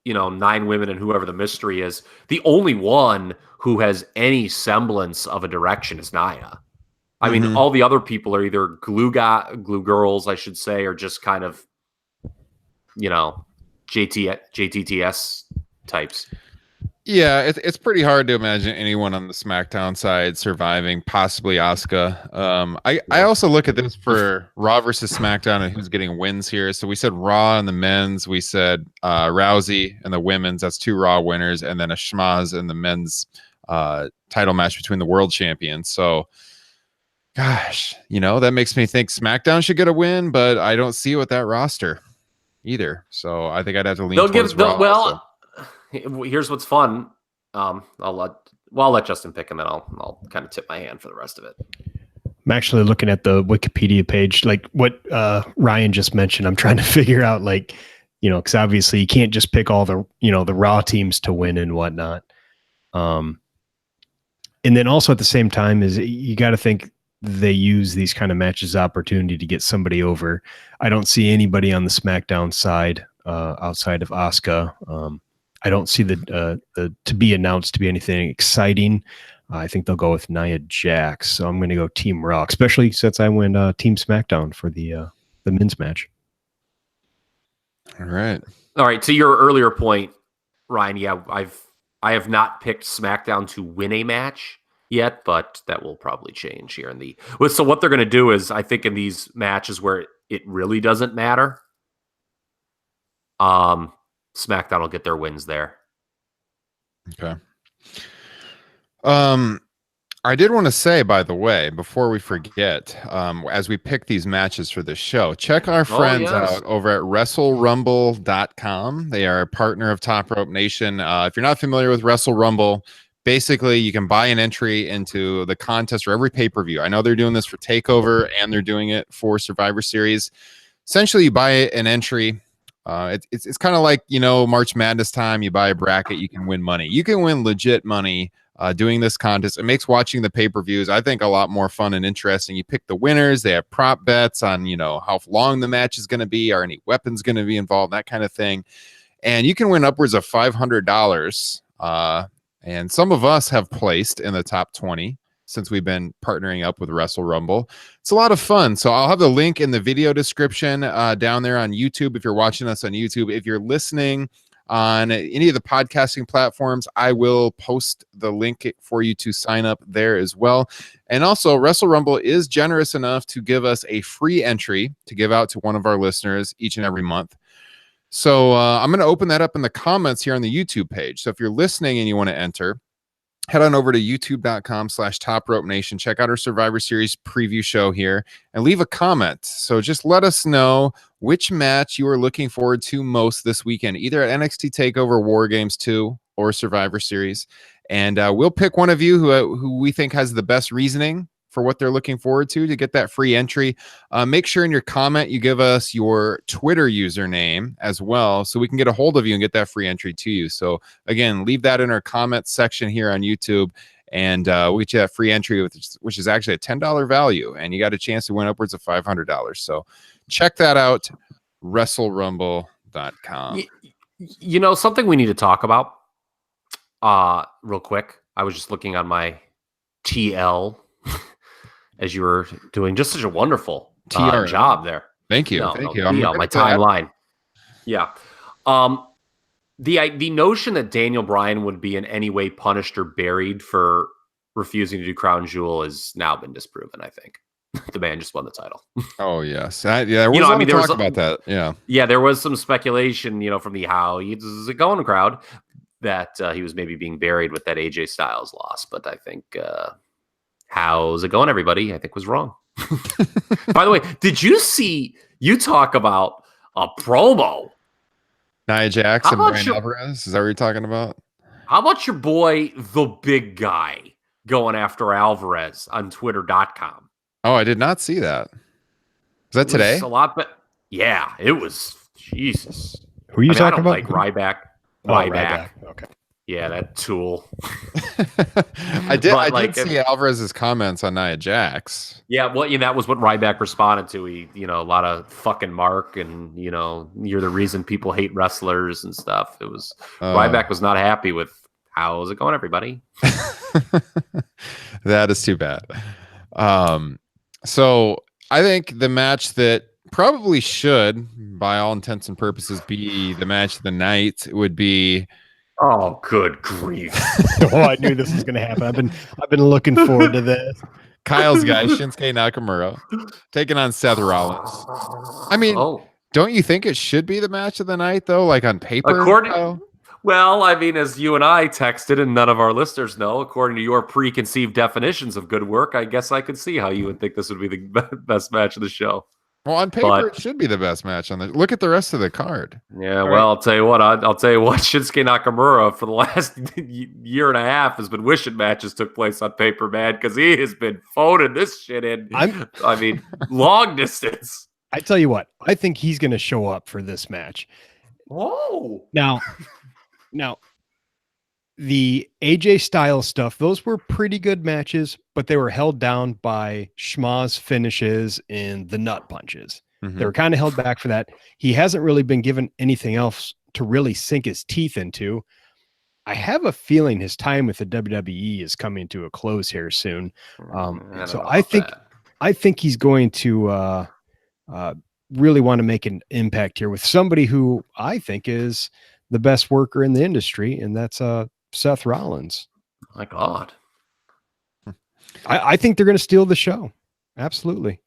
9 women and whoever the mystery is, the only one who has any semblance of a direction is Nia. I mean, all the other people are either glue girls, I should say, or just kind of, JTTS types.
Yeah, it's pretty hard to imagine anyone on the SmackDown side surviving, possibly Asuka. I also look at this for Raw versus SmackDown and who's getting wins here. So we said Raw and the men's, we said Rousey and the women's. That's 2 Raw winners, and then a schmaz in the men's title match between the world champions. So, gosh, that makes me think SmackDown should get a win, but I don't see it with that roster either. So I think I'd have to lean towards Raw.
Here's what's fun. I'll let Justin pick, and then I'll kind of tip my hand for the rest of it.
I'm actually looking at the Wikipedia page, like what Ryan just mentioned. I'm trying to figure out, like, because obviously you can't just pick all the, the Raw teams to win and whatnot. And then also at the same time is you got to think they use these kind of matches opportunity to get somebody over. I don't see anybody on the SmackDown side outside of Asuka. I don't see the to be announced to be anything exciting. I think they'll go with Nia Jax. So I'm going to go Team Raw, especially since I went Team SmackDown for the men's match.
All right.
To your earlier point, Ryan. Yeah, I have not picked SmackDown to win a match yet, but that will probably change here in the. So what they're going to do is, I think in these matches where it really doesn't matter, SmackDown will get their wins there.
Okay. I did want to say, by the way, before we forget, as we pick these matches for this show, check our friends out over at WrestleRumble.com. They are a partner of Top Rope Nation. If you're not familiar with Wrestle Rumble, basically you can buy an entry into the contest for every pay-per-view. I know they're doing this for TakeOver and they're doing it for Survivor Series. Essentially, you buy an entry. It's kind of like, March Madness time. You buy a bracket, you can win money. You can win legit money doing this contest. It makes watching the pay-per-views, I think, a lot more fun and interesting. You pick the winners. They have prop bets on, how long the match is going to be, are any weapons going to be involved, that kind of thing. And you can win upwards of $500. And some of us have placed in the top 20 since we've been partnering up with Wrestle Rumble. It's a lot of fun. So I'll have the link in the video description down there on YouTube if you're watching us on YouTube. If you're listening on any of the podcasting platforms, I will post the link for you to sign up there as well. And also, Wrestle Rumble is generous enough to give us a free entry to give out to one of our listeners each and every month. So I'm going to open that up in the comments here on the YouTube page. So if you're listening and you want to enter, head on over to youtube.com/TopRopeNation. Check out our Survivor Series preview show here and leave a comment. So just let us know which match you are looking forward to most this weekend, either at NXT TakeOver, War Games 2, or Survivor Series. And we'll pick one of you who we think has the best reasoning for what they're looking forward to get that free entry. Make sure in your comment you give us your Twitter username as well so we can get a hold of you and get that free entry to you. So again, leave that in our comments section here on YouTube, and we'll get you that free entry, which is actually a $10 value, and you got a chance to win upwards of $500. So check that out, WrestleRumble.com.
Something we need to talk about real quick. I was just looking on my TL as you were doing just such a wonderful job there.
Thank you. Thank you.
I'm on my timeline. Yeah. The notion that Daniel Bryan would be in any way punished or buried for refusing to do Crown Jewel has now been disproven, I think. The man just won the title.
Oh, yes. There was talk about that. Yeah.
Yeah, there was some speculation, from the How Is It Going crowd that he was maybe being buried with that AJ Styles loss. But I think... how's it going, everybody? I think was wrong. By the way, did you talk about a promo?
Nia Jax and Bryan Alvarez? Is that what you're talking about?
How about your boy, the big guy, going after Alvarez on Twitter.com?
Oh, I did not see that. Was that today?
A lot, but yeah, it was. Jesus.
Who are you talking about?
Like Ryback.
Ryback. Okay.
Yeah, that tool.
I did see Alvarez's comments on Nia Jax.
Yeah, well, that was what Ryback responded to. He, a lot of fucking Mark, and you're the reason people hate wrestlers and stuff. It was Ryback was not happy with how's it going, everybody.
That is too bad. So I think the match that probably should, by all intents and purposes, be the match of the night would be.
Oh, good grief!
I knew this was going to happen. I've been looking forward to this.
Kyle's guy, Shinsuke Nakamura, taking on Seth Rollins. I mean, don't you think it should be the match of the night, though? Like on paper?
Well, I mean, as you and I texted, and none of our listeners know, according to your preconceived definitions of good work, I guess I could see how you would think this would be the best match of the show.
Well, on paper, it should be the best match on the. Look at the rest of the card.
Yeah, well, I'll tell you what. Shinsuke Nakamura for the last year and a half has been wishing matches took place on paper, man, because he has been phoning this shit in. I mean, long distance.
I tell you what, I think he's going to show up for this match.
Oh,
Now, the AJ Styles stuff, those were pretty good matches, but they were held down by schmaz finishes and the nut punches. They were kind of held back for that. He hasn't really been given anything else to really sink his teeth into. I have a feeling his time with the WWE is coming to a close here soon. I think he's going to really want to make an impact here with somebody who I think is the best worker in the industry, and that's Seth Rollins.
My God.
I think they're going to steal the show. Absolutely.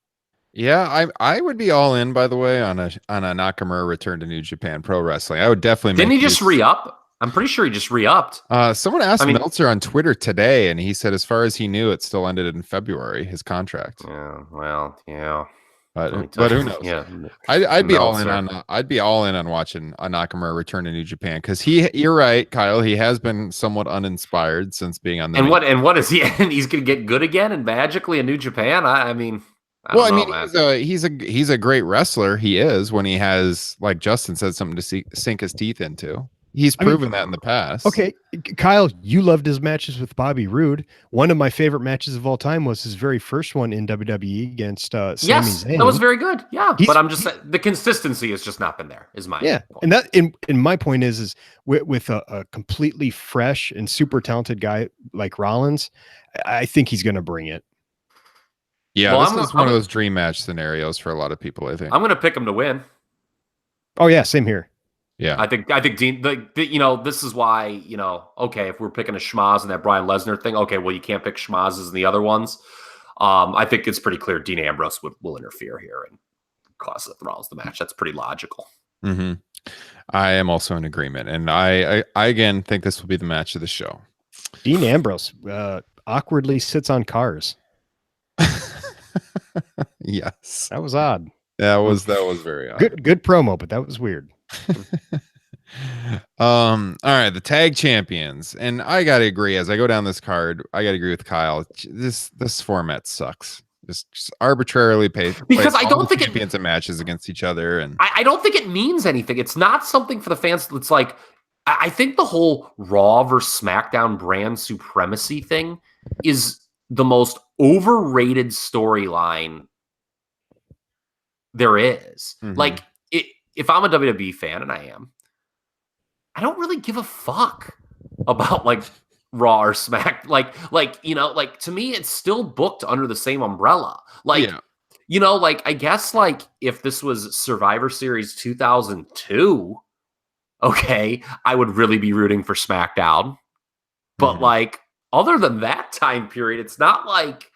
Yeah, I would be all in, by the way, on a Nakamura return to New Japan Pro Wrestling. I would definitely
Didn't he just re-up? I'm pretty sure he just re-upped.
Someone asked Meltzer on Twitter today, and he said as far as he knew, it still ended in February, his contract.
Yeah, well, yeah.
But who knows?
Yeah.
I'd be all in on watching a Nakamura return to New Japan, because you're right, Kyle. He has been somewhat uninspired since being on the
what is he? And he's gonna get good again and magically in New Japan? I mean,
he's a great wrestler. He is, when he has, like Justin said, something to sink his teeth into. He's proven that in the past.
Okay, Kyle, you loved his matches with Bobby Roode. One of my favorite matches of all time was his very first one in WWE against Sami Zayn.
That was very good. Yeah, but I'm just saying the consistency has just not been there. Is my point.
And that in my point is with a completely fresh and super talented guy like Rollins, I think he's going to bring it.
Yeah, this is one of those dream match scenarios for a lot of people. I think
I'm going to pick him to win.
Oh yeah, same here.
Yeah,
I think Dean. This is why okay, if we're picking a schmaz in that Bryan Lesnar thing, okay, well you can't pick schmazes in the other ones. I think it's pretty clear Dean Ambrose will interfere here and cause Seth Rollins the match. That's pretty logical.
Mm-hmm. I am also in agreement, and I again think this will be the match of the show.
Dean Ambrose awkwardly sits on cars.
Yes,
that was odd.
That was very odd.
Good promo, but that was weird.
All right, the tag champions, and I gotta agree. As I go down this card, I gotta agree with Kyle. This format sucks. Just arbitrarily paid,
because I don't think
champions and matches against each other, and
I don't think it means anything. It's not something for the fans. It's like I think the whole Raw versus SmackDown brand supremacy thing is the most overrated storyline there is.
Mm-hmm.
Like, if I'm a WWE fan, and I am, I don't really give a fuck about like Raw or Smack. Like to me, it's still booked under the same umbrella. Like, I guess like if this was Survivor Series 2002, okay, I would really be rooting for SmackDown. But like, other than that time period, it's not like,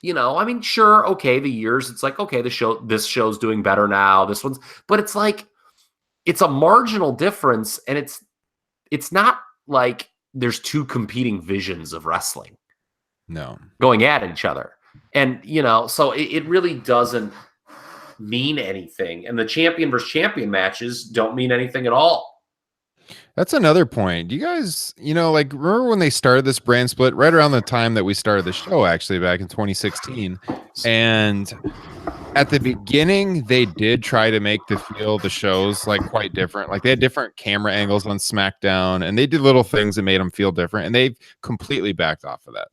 I mean, sure, okay, the years, it's like, okay, this show's doing better now. This one's, but it's like, it's a marginal difference, and it's not like there's two competing visions of wrestling.
No.
Going at each other. And, so it really doesn't mean anything. And the champion versus champion matches don't mean anything at all.
That's another point. Do you guys, remember when they started this brand split right around the time that we started the show, actually back in 2016? And at the beginning, they did try to make the shows like quite different. Like they had different camera angles on SmackDown, and they did little things that made them feel different. And they've completely backed off of that.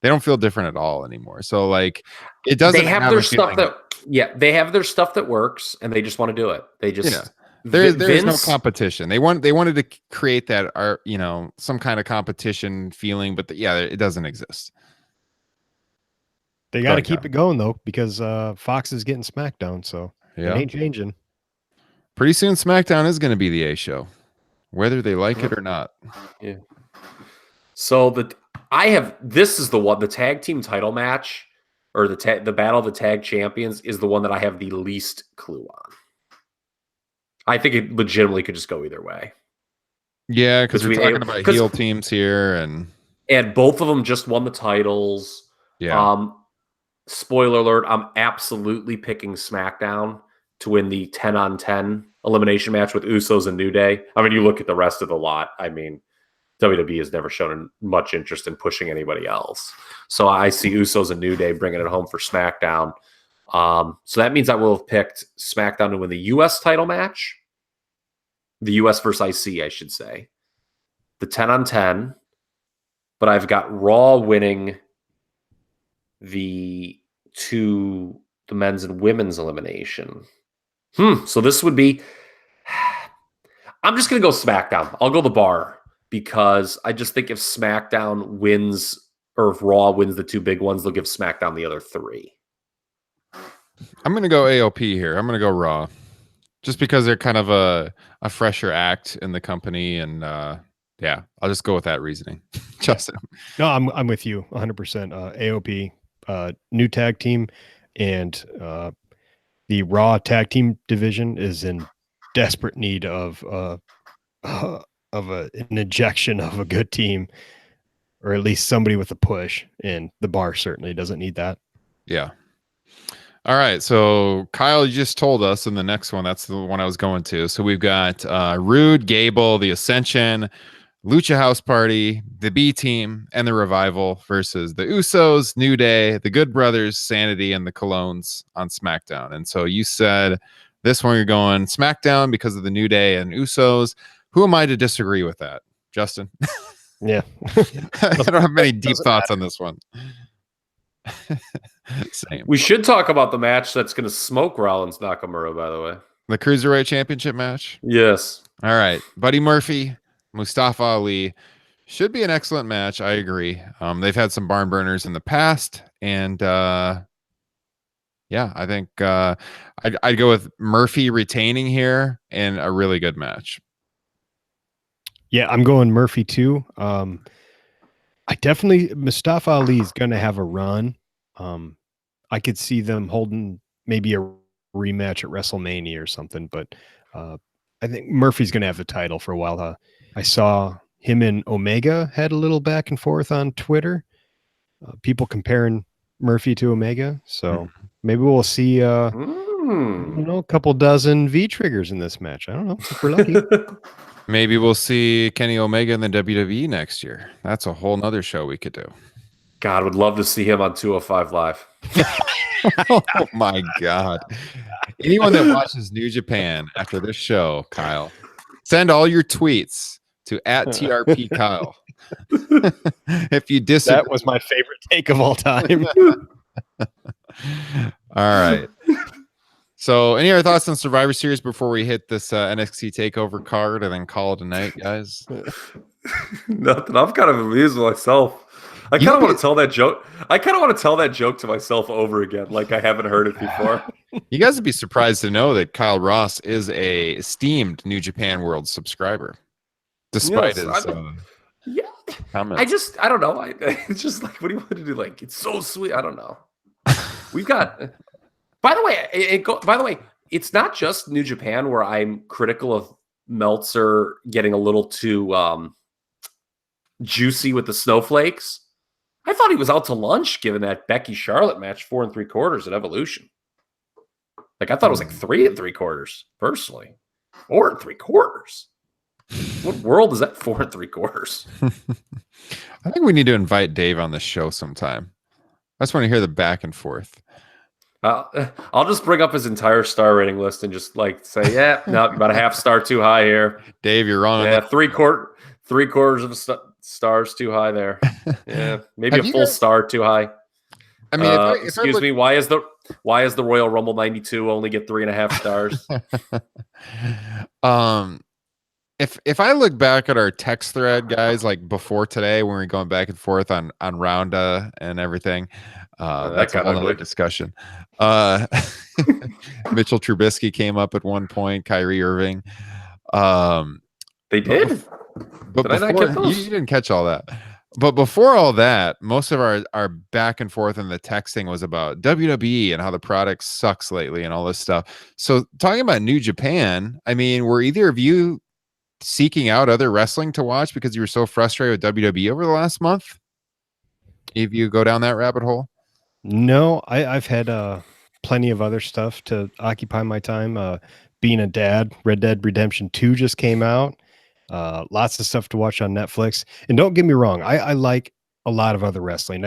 They don't feel different at all anymore. So like, it doesn't.
They have their stuff they have their stuff that works, and they just want to do it. They just.
There's no competition. They wanted to create that some kind of competition feeling, but it doesn't exist.
They got to keep it going though, because Fox is getting SmackDown, so it ain't changing.
Pretty soon, SmackDown is going to be the A show, whether they like it or not.
Yeah. So this is the tag team title match, or the battle of the tag champions is the one that I have the least clue on. I think it legitimately could just go either way.
Yeah, because we're talking about heel teams here, and
both of them just won the titles.
Yeah.
Spoiler alert: I'm absolutely picking SmackDown to win the 10-on-10 elimination match with Usos and New Day. I mean, you look at the rest of the lot. I mean, WWE has never shown much interest in pushing anybody else. So I see Usos and New Day bringing it home for SmackDown. So that means I will have picked SmackDown to win the U.S. title match. the US versus IC, I should say. The 10-on-10, but I've got Raw winning the men's and women's elimination. So this would be, I'm just going to go SmackDown. I'll go the bar because I just think if SmackDown wins or if Raw wins the two big ones, they'll give SmackDown the other three.
I'm going to go AOP here. I'm going to go Raw just because they're kind of a fresher act in the company. And yeah, I'll just go with that reasoning. Justin.
No, I'm with you 100%. AOP, new tag team, and the Raw tag team division is in desperate need of an injection of a good team, or at least somebody with a push. And the bar certainly doesn't need that.
Yeah. All right. So Kyle, you just told us in the next one, that's the one I was going to. So we've got Rude, Gable, the Ascension, Lucha House Party, the B Team, and the Revival versus the Usos, New Day, the Good Brothers, Sanity, and the Colognes on SmackDown. And so you said this one you're going SmackDown because of the New Day and Usos. Who am I to disagree with that, Justin?
Yeah.
I don't have many deep thoughts on this one. Same.
We should talk about the match that's going to smoke Rollins Nakamura, by the way.
The Cruiserweight Championship match?
Yes.
All right. Buddy Murphy, Mustafa Ali. Should be an excellent match. I agree. They've had some barn burners in the past. And yeah, I think I'd go with Murphy retaining here in a really good match.
Yeah, I'm going Murphy too. Mustafa Ali is going to have a run. I could see them holding maybe a rematch at WrestleMania or something, but I think Murphy's going to have the title for a while. I saw him and Omega had a little back and forth on Twitter. People comparing Murphy to Omega, so maybe we'll see a couple dozen V triggers in this match. I don't know if we're lucky.
Maybe we'll see Kenny Omega in the WWE next year. That's a whole nother show we could do.
God, would love to see him on 205 Live.
Oh my God. Anyone that watches New Japan after this show, Kyle, send all your tweets to @TRP Kyle. If you disagree.
That was my favorite take of all time.
All right. So any other thoughts on Survivor Series before we hit this NXT TakeOver card and then call it a night, guys?
Nothing. I'm kind of amused with myself. I kind of want to tell that joke. I kind of want to tell that joke to myself over again, like I haven't heard it before.
You guys would be surprised to know that Kyle Ross is a esteemed New Japan World subscriber, despite his comments.
I don't know. It's just like, what do you want to do? Like, it's so sweet. I don't know. We've got. By the way, it's not just New Japan where I'm critical of Meltzer getting a little too juicy with the snowflakes. I thought he was out to lunch given that Becky Charlotte match 4 3/4 at Evolution. Like, I thought it was like 3 3/4 personally. 4 3/4. What world is that 4 3/4?
I think we need to invite Dave on the show sometime. I just want to hear the back and forth.
I'll just bring up his entire star rating list and just like say, yeah, no, about a half star too high here.
Dave, you're wrong.
Yeah, 3/4 of stars too high there. Yeah, maybe a full star too high.
I mean,
excuse me. Why is the Royal Rumble '92 only get 3.5 stars?
If I look back at our text thread, guys, like before today when we were going back and forth on Rounda and everything, that's another discussion. Mitchell Trubisky came up at one point, Kyrie Irving.
They did.
But you didn't catch all that. But before all that, most of our back and forth in the texting was about WWE and how the product sucks lately and all this stuff. So talking about New Japan, I mean, were either of you seeking out other wrestling to watch because you were so frustrated with WWE over the last month? If you go down that rabbit hole?
No, I've had plenty of other stuff to occupy my time. Being a dad, Red Dead Redemption 2 just came out. Lots of stuff to watch on Netflix. And don't get me wrong, I like a lot of other wrestling.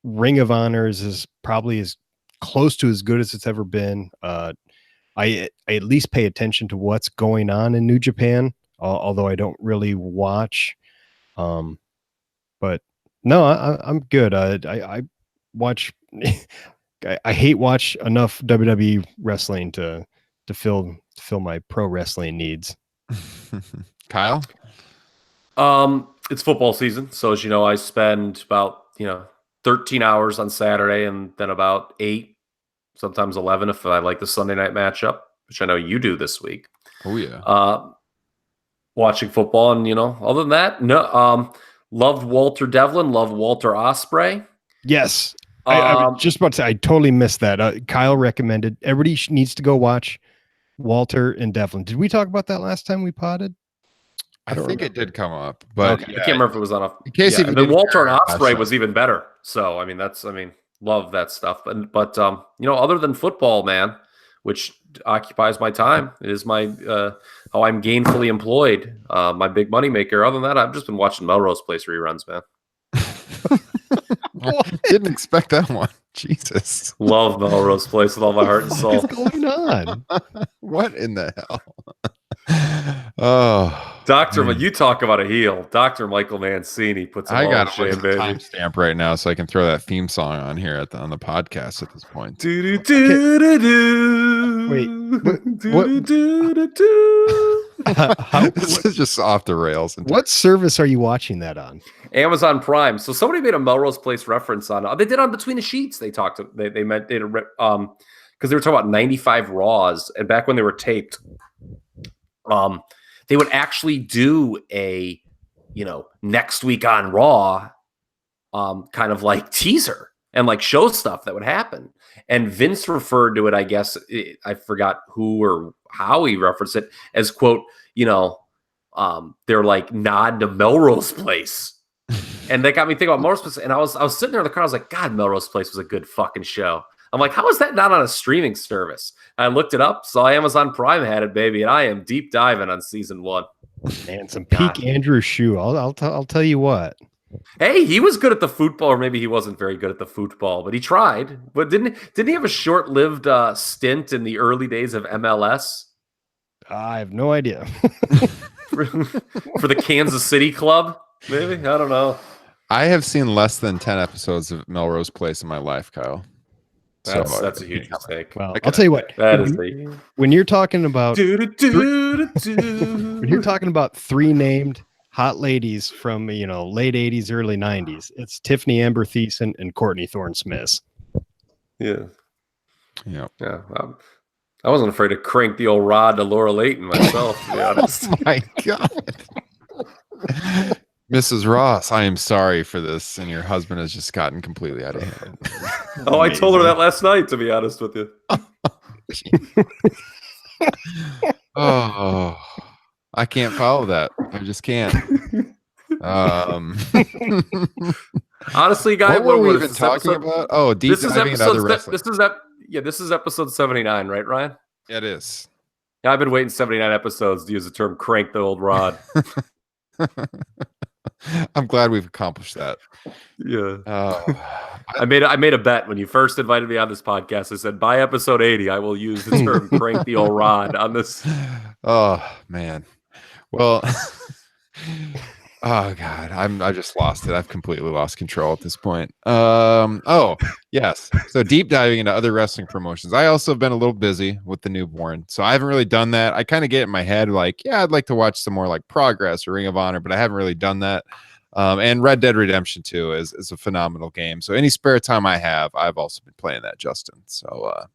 Ring of Honor is probably as close to as good as it's ever been. I at least pay attention to what's going on in New Japan, although I don't really watch. But no, I'm good. I watch. I hate watch enough WWE wrestling to fill my pro wrestling needs.
Kyle?
It's football season, so as you know, I spend about 13 hours on Saturday, and then about 8, sometimes 11 if I like the Sunday night matchup, which I know you do this week.
Oh yeah.
Watching football, and other than that, no. Loved Walter Devlin, loved Walter Ospreay.
Yes. I was just about to say, I totally missed that. Kyle recommended everybody needs to go watch Walter and Devlin. Did we talk about that last time we potted?
I think it did come up, but
okay. I can't remember if it was on a.
In case
and then Walter and Ospreay was even better. So love that stuff. But other than football, man, which occupies my time, it is my how I'm gainfully employed. My big money maker. Other than that, I've just been watching Melrose Place reruns, man.
Didn't expect that one. Jesus.
Love Melrose Place with all my heart and soul.
What is going on?
What in the hell? Oh,
Doctor, when you talk about a heel, Dr. Michael Mancini puts a
timestamp right now, so I can throw that theme song on here on the podcast at this point.
Wait,
this is just off the rails.
What service are you watching that on?
Amazon Prime. So somebody made a Melrose Place reference on. They did on Between the Sheets. They talked. They meant because they were talking about 95 Raws, and back when they were taped. They would actually do a, next week on Raw, kind of like teaser and like show stuff that would happen. And Vince referred to it, I guess, I forgot who or how he referenced it as, quote, they're like nod to Melrose Place. And that got me thinking about Melrose Place. And I was sitting there in the car. I was like, God, Melrose Place was a good fucking show. I'm like, how is that not on a streaming service? I looked it up, saw Amazon Prime had it, baby, and I am deep diving on season 1.
And some peak Andrew Shue. I'll tell you what.
Hey, he was good at the football, or maybe he wasn't very good at the football, but he tried. But didn't he have a short-lived stint in the early days of MLS?
I have no idea.
for the Kansas City club, maybe? I don't know.
I have seen less than 10 episodes of Melrose Place in my life, Kyle.
That's a huge mistake.
Well, I'll tell you what. When you're talking about when you're talking about 3 named hot ladies from late 80s, early 90s, it's Tiffany Amber Thiessen and Courtney Thorne Smith.
Yeah. I wasn't afraid to crank the old rod to Laura Layton myself, to be honest.
Oh my God. Mrs. Ross, I am sorry for this, and your husband has just gotten completely out of hand.
Oh, I told her that last night, to be honest with you.
Oh, I can't follow that. I just can't.
Honestly, guys,
what were we even talking about? Oh, deep diving into other wrestling.
This is episode 79, right, Ryan?
Yeah, it is.
Yeah, I've been waiting 79 episodes to use the term "crank the old rod."
I'm glad we've accomplished that.
Yeah. I made a bet when you first invited me on this podcast. I said, by episode 80, I will use the term crank the old rod on this.
Oh, man. Well, oh, God. I just lost it. I've completely lost control at this point. Oh, yes. So deep diving into other wrestling promotions. I also have been a little busy with the newborn. So I haven't really done that. I kind of get in my head like, yeah, I'd like to watch some more like Progress or Ring of Honor, but I haven't really done that. And Red Dead Redemption 2 is a phenomenal game. So any spare time I have, I've also been playing that, Justin. So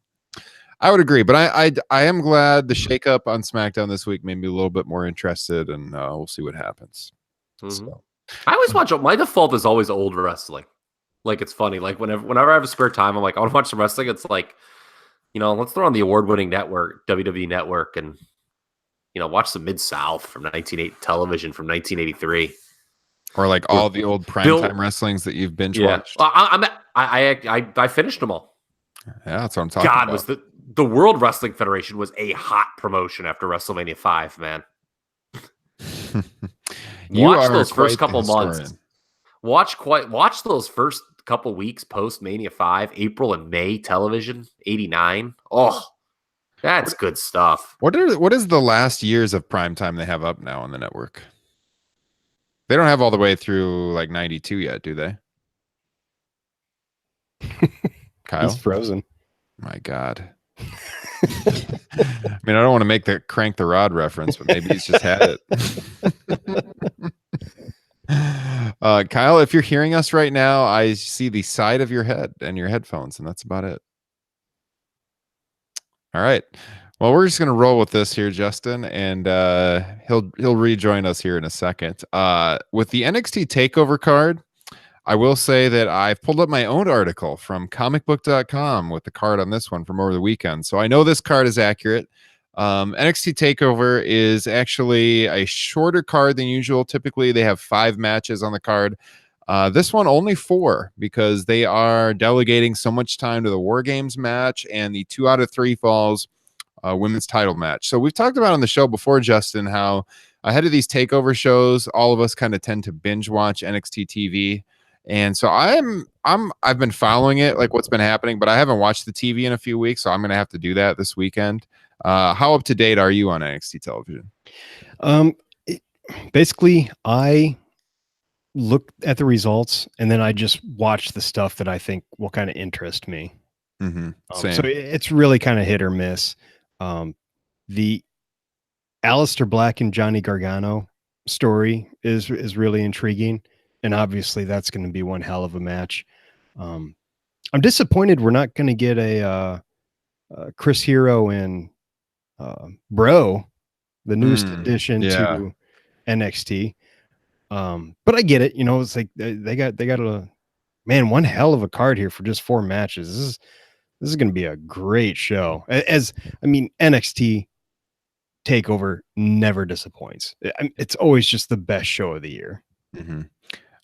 I would agree. But I am glad the shakeup on SmackDown this week made me a little bit more interested, and we'll see what happens.
Mm-hmm. So. I always watch. My default is always old wrestling. Like, it's funny. Like whenever I have a spare time, I'm like, I want to watch some wrestling. It's like, let's throw on the award-winning network, WWE Network, and watch some Mid-South from 1980 television from 1983.
Or like all the old primetime wrestlings that you've binge watched.
I finished them all.
Yeah, that's what I'm talking about.
Was the World Wrestling Federation was a hot promotion after WrestleMania 5, man. Watch those first couple months. Watch those first couple weeks post Mania 5, April and May television, 89. Oh, That's good stuff.
What is the last years of primetime they have up now on the network? They don't have all the way through like 92 yet, do they? Kyle?
He's frozen.
My God. I mean, I don't want to make the crank the rod reference, but maybe he's just had it. Kyle, if you're hearing us right now, I see the side of your head and your headphones, and that's about it. All right. Well, we're just gonna roll with this here, Justin, and he'll rejoin us here in a second. With the NXT TakeOver card, I will say that I've pulled up my own article from comicbook.com with the card on this one from over the weekend. So I know this card is accurate. NXT TakeOver is actually a shorter card than usual. Typically, they have 5 matches on the card. This one only 4 because they are delegating so much time to the War Games match and the 2 out of 3 falls women's title match. So we've talked about on the show before, Justin, how ahead of these TakeOver shows, all of us kind of tend to binge watch NXT TV. And so I've been following it, like what's been happening, but I haven't watched the TV in a few weeks, so I'm going to have to do that this weekend. How up to date are you on NXT television?
Basically, I look at the results and then I just watch the stuff that I think will kind of interest me.
Mm-hmm.
So it's really kind of hit or miss. The Aleister Black and Johnny Gargano story is really intriguing. And obviously that's going to be one hell of a match. I'm disappointed we're not going to get a Chris Hero and Bro, the newest addition to NXT. But I get it. You know, it's like they got one hell of a card here for just 4 matches. This is going to be a great show. NXT TakeOver never disappoints. It's always just the best show of the year.
Mm-hmm.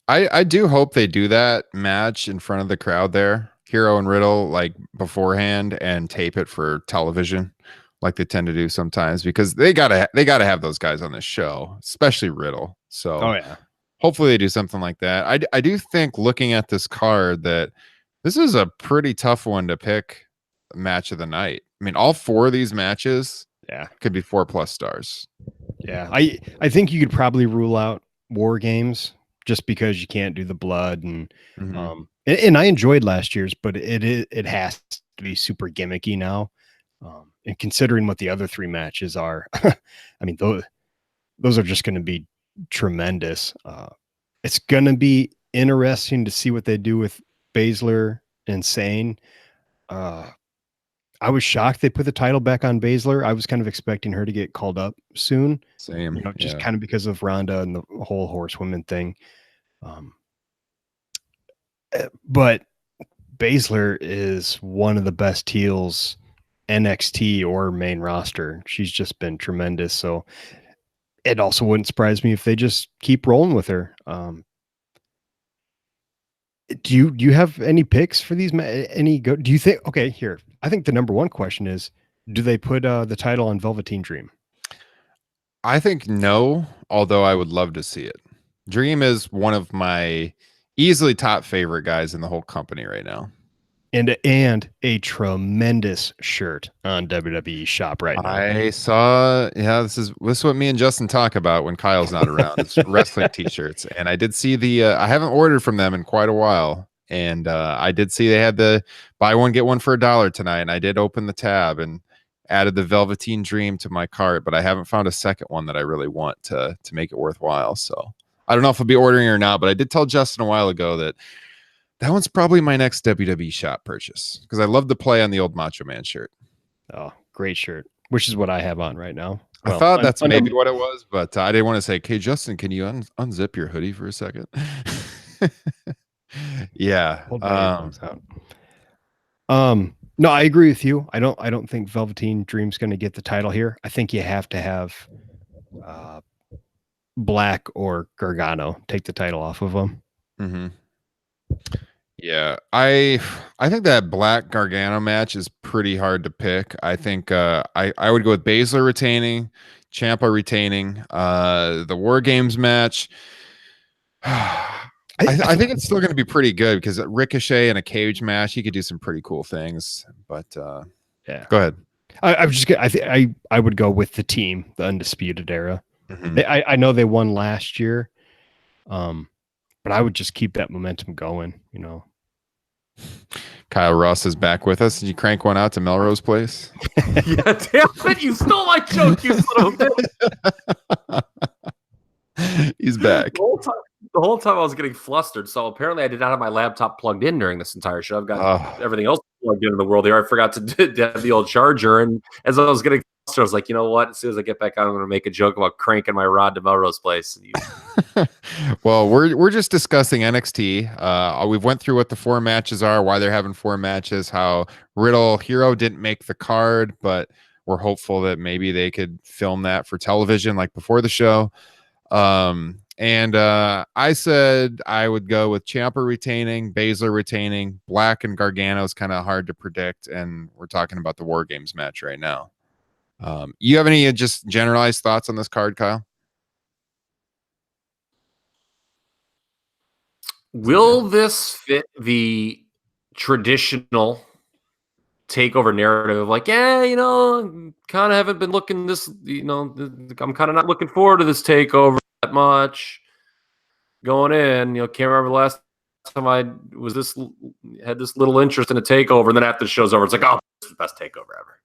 I do hope they do that match in front of the crowd there, Hero and Riddle, like beforehand, and tape it for television like they tend to do sometimes, because they gotta have those guys on this show, especially Riddle. So hopefully they do something like that. I do think, looking at this card, that this is a pretty tough one to pick match of the night. I mean, all 4 of these matches could be 4+ stars.
Yeah, I think you could probably rule out War Games just because you can't do the blood and and I enjoyed last year's, but it has to be super gimmicky now. And considering what the other 3 matches are, I mean, those are just going to be tremendous. It's going to be interesting to see what they do with Baszler and Sane. I was shocked they put the title back on Baszler. I was kind of expecting her to get called up soon.
Same,
just kind of because of Ronda and the whole horsewoman thing. But Baszler is one of the best heels NXT or main roster. She's just been tremendous. So it also wouldn't surprise me if they just keep rolling with her. Do you have any picks for these? Do you think? Okay, here. I think the number one question is: do they put the title on Velveteen Dream?
I think no. Although I would love to see it. Dream is one of my easily top favorite guys in the whole company right now,
and a tremendous shirt on WWE Shop right now.
I saw. Yeah, this is what me and Justin talk about when Kyle's not around. It's wrestling T-shirts, and I did see the. I haven't ordered from them in quite a while, and I did see they had the buy one get one for $1 tonight, and I did open the tab and added the Velveteen Dream to my cart, but I haven't found a second one that I really want to make it worthwhile. So I don't know if I'll be ordering or not, but I did tell Justin a while ago that one's probably my next WWE Shop purchase, because I love the play on the old Macho Man shirt.
Oh, great shirt, which is what I have on right now.
I thought that's maybe what it was, but I didn't want to say, "Okay, Justin, can you unzip your hoodie for a second?" Yeah.
No, I agree with you. I don't think Velveteen Dream's going to get the title here. I think you have to have Black or Gargano take the title off of them.
Mm-hmm. Yeah, I think that Black Gargano match is pretty hard to pick. I think I would go with Baszler retaining, Ciampa retaining, the War Games match. I think it's still going to be pretty good, because Ricochet in a cage match, he could do some pretty cool things. But yeah, go ahead.
I was just I would go with the team, the Undisputed Era.
Mhm.
I know they won last year, but I would just keep that momentum going. You know,
Kyle Ross is back with us. Did you crank one out to Melrose Place?
Yeah, damn it, you stole my joke, you son of a bitch.
He's back.
The whole time I was getting flustered. So apparently I did not have my laptop plugged in during this entire show. I've got everything else plugged into the world here. I forgot to have the old charger. And as I was getting flustered, I was like, you know what? As soon as I get back on, I'm going to make a joke about cranking my rod to Melrose Place.
Well, we're just discussing NXT. We've went through what the 4 matches are, why they're having 4 matches, how Riddle Hero didn't make the card, but we're hopeful that maybe they could film that for television like before the show. And I said I would go with Ciampa retaining, Baszler retaining, Black and Gargano is kind of hard to predict, and we're talking about the War Games match right now. You have any just generalized thoughts on this card, Kyle?
Will this fit the traditional takeover narrative of like, yeah, you know, kind of haven't been looking this, you know, I'm kind of not looking forward to this takeover that much going in. You know, can't remember the last time I had this little interest in a takeover, and then after the show's over, it's like, oh, this is the best takeover ever.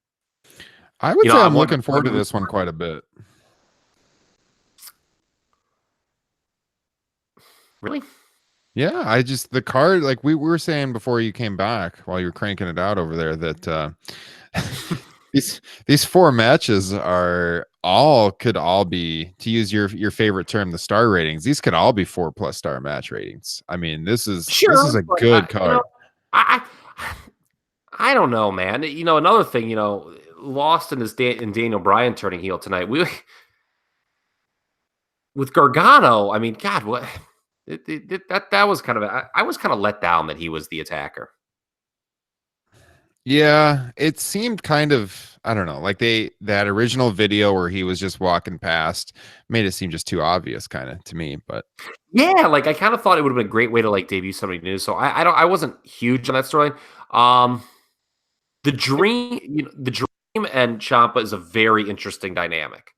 I would say I'm looking forward to this one quite a bit.
Really?
Yeah, I just the card, like we were saying before you came back while you were cranking it out over there, that these 4 matches could all be, to use your favorite term, the star ratings. These could all be 4+ star match ratings. I mean, this is a good card.
You know, I don't know, man. You know, another thing, you know, lost in Daniel Bryan turning heel tonight. With Gargano, I mean, God, what? That was kind of I was kind of let down that he was the attacker.
Yeah, it seemed kind of, I don't know, like that original video where he was just walking past made it seem just too obvious kind of to me. But
yeah, like I kind of thought it would have been a great way to like debut somebody new. So I wasn't huge on that story. The Dream, you know, the Dream and Ciampa is a very interesting dynamic.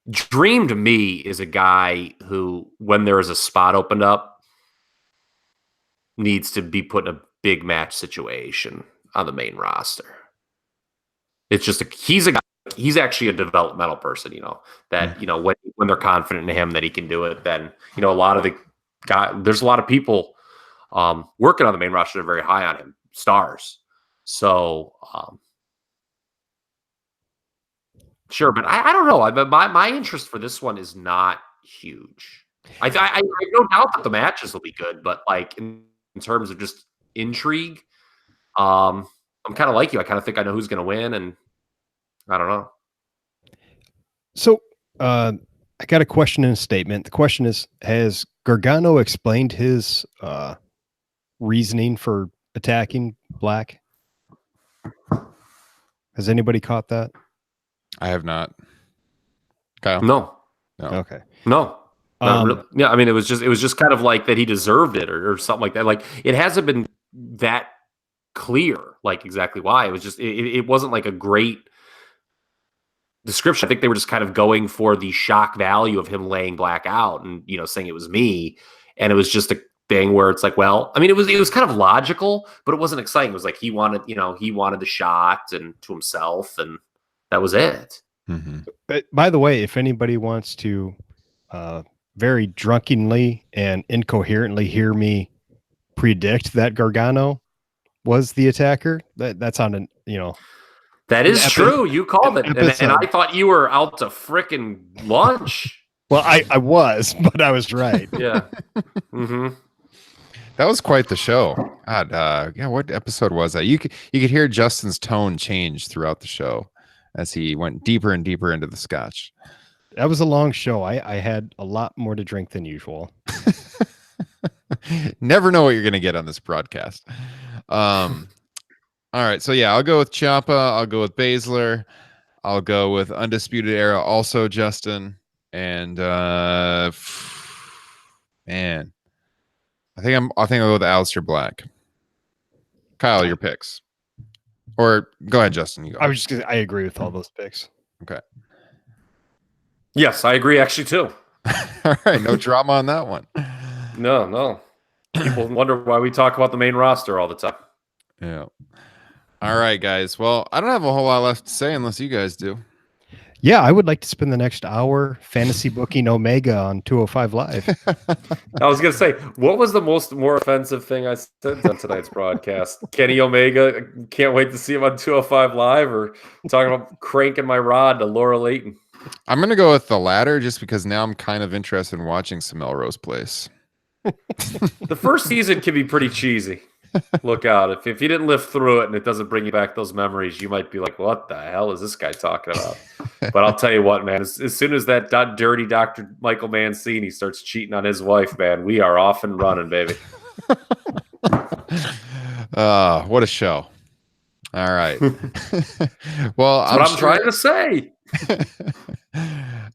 Dream to me is a guy who, when there is a spot opened up, needs to be put in a big match situation on the main roster. It's just he's actually a developmental person, you know, that, you know, when they're confident in him that he can do it, then, you know, there's a lot of people working on the main roster that are very high on him, stars. So, sure, but I don't know. My interest for this one is not huge. I no doubt that the matches will be good, but like in terms of just intrigue, I'm kind of like you. I kind of think I know who's going to win, and I don't know.
So I got a question and a statement. The question is, has Gargano explained his reasoning for attacking Black? Has anybody caught that?
I have not. Kyle?
No.
Okay.
No. Really. Yeah, I mean, it was just kind of like that he deserved it or something like that. Like it hasn't been that clear, like exactly why. It was just it wasn't like a great description. I think they were just kind of going for the shock value of him laying Black out and, you know, saying it was me, and it was just a thing where it's like, well, I mean, it was kind of logical, but it wasn't exciting. It was like he wanted the shot and to himself, and that was it.
Mm-hmm.
But by the way, if anybody wants to very drunkenly and incoherently hear me predict that Gargano was the attacker, that's on an, you know.
That is true. You called it. And I thought you were out to frickin' lunch.
Well, I was, but I was right.
Yeah. Mm-hmm.
That was quite the show. God, yeah, what episode was that? You could hear Justin's tone change throughout the show as he went deeper and deeper into the scotch.
That was a long show. I had a lot more to drink than usual.
Never know what you're going to get on this broadcast. All right. So, yeah, I'll go with Ciampa. I'll go with Baszler. I'll go with Undisputed Era also, Justin. And, man, I think I'll go with Aleister Black. Kyle, your picks. Or go ahead, Justin. You go.
I agree with all those picks.
Okay.
Yes, I agree actually too.
All right. No drama on that one.
No. People wonder why we talk about the main roster all the time.
Yeah. All right, guys. Well, I don't have a whole lot left to say unless you guys do.
Yeah, I would like to spend the next hour fantasy booking Omega on 205 Live.
I was going to say, what was the more offensive thing I said on tonight's broadcast? Kenny Omega, can't wait to see him on 205 Live, or talking about cranking my rod to Laura Layton?
I'm going to go with the latter just because now I'm kind of interested in watching some Melrose Place.
The first season can be pretty cheesy. Look out. If you didn't live through it and it doesn't bring you back those memories, you might be like, what the hell is this guy talking about? But I'll tell you what, man, as soon as that dirty Dr. Michael Mancini starts cheating on his wife, man, we are off and running, baby.
What a show. All right. Well,
that's what I'm trying to say.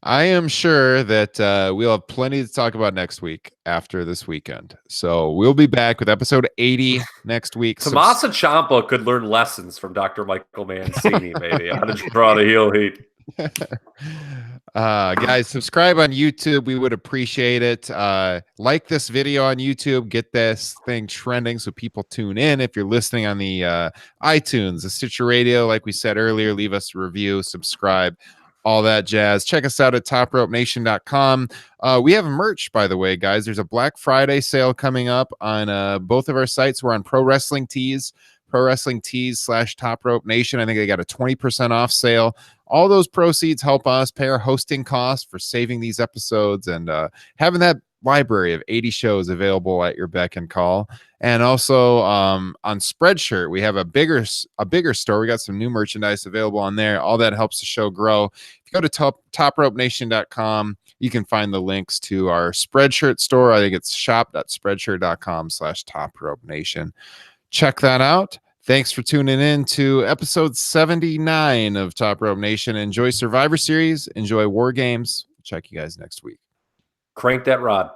I am sure that we'll have plenty to talk about next week after this weekend. So we'll be back with episode 80 next week.
Tommaso Ciampa could learn lessons from Dr. Michael Mancini, maybe. How to draw the heel heat.
Guys, subscribe on YouTube. We would appreciate it. Like this video on YouTube. Get this thing trending so people tune in. If you're listening on the iTunes, the Stitcher Radio, like we said earlier, leave us a review, subscribe, all that jazz. Check us out at topropenation.com. We have merch, by the way, guys. There's a Black Friday sale coming up on both of our sites. We're on Pro Wrestling Tees, /Top Rope Nation. I think they got a 20% off sale. All those proceeds help us pay our hosting costs for saving these episodes and having that library of 80 shows available at your beck and call. And also on Spreadshirt, we have a bigger store. We got some new merchandise available on there. All that helps the show grow. If you go to topropenation.com, you can find the links to our Spreadshirt store. I think it's shop.spreadshirt.com/topropenation. Check that out. Thanks for tuning in to episode 79 of Top Rope Nation. Enjoy Survivor Series. Enjoy War Games. Check you guys next week.
Crank that rod.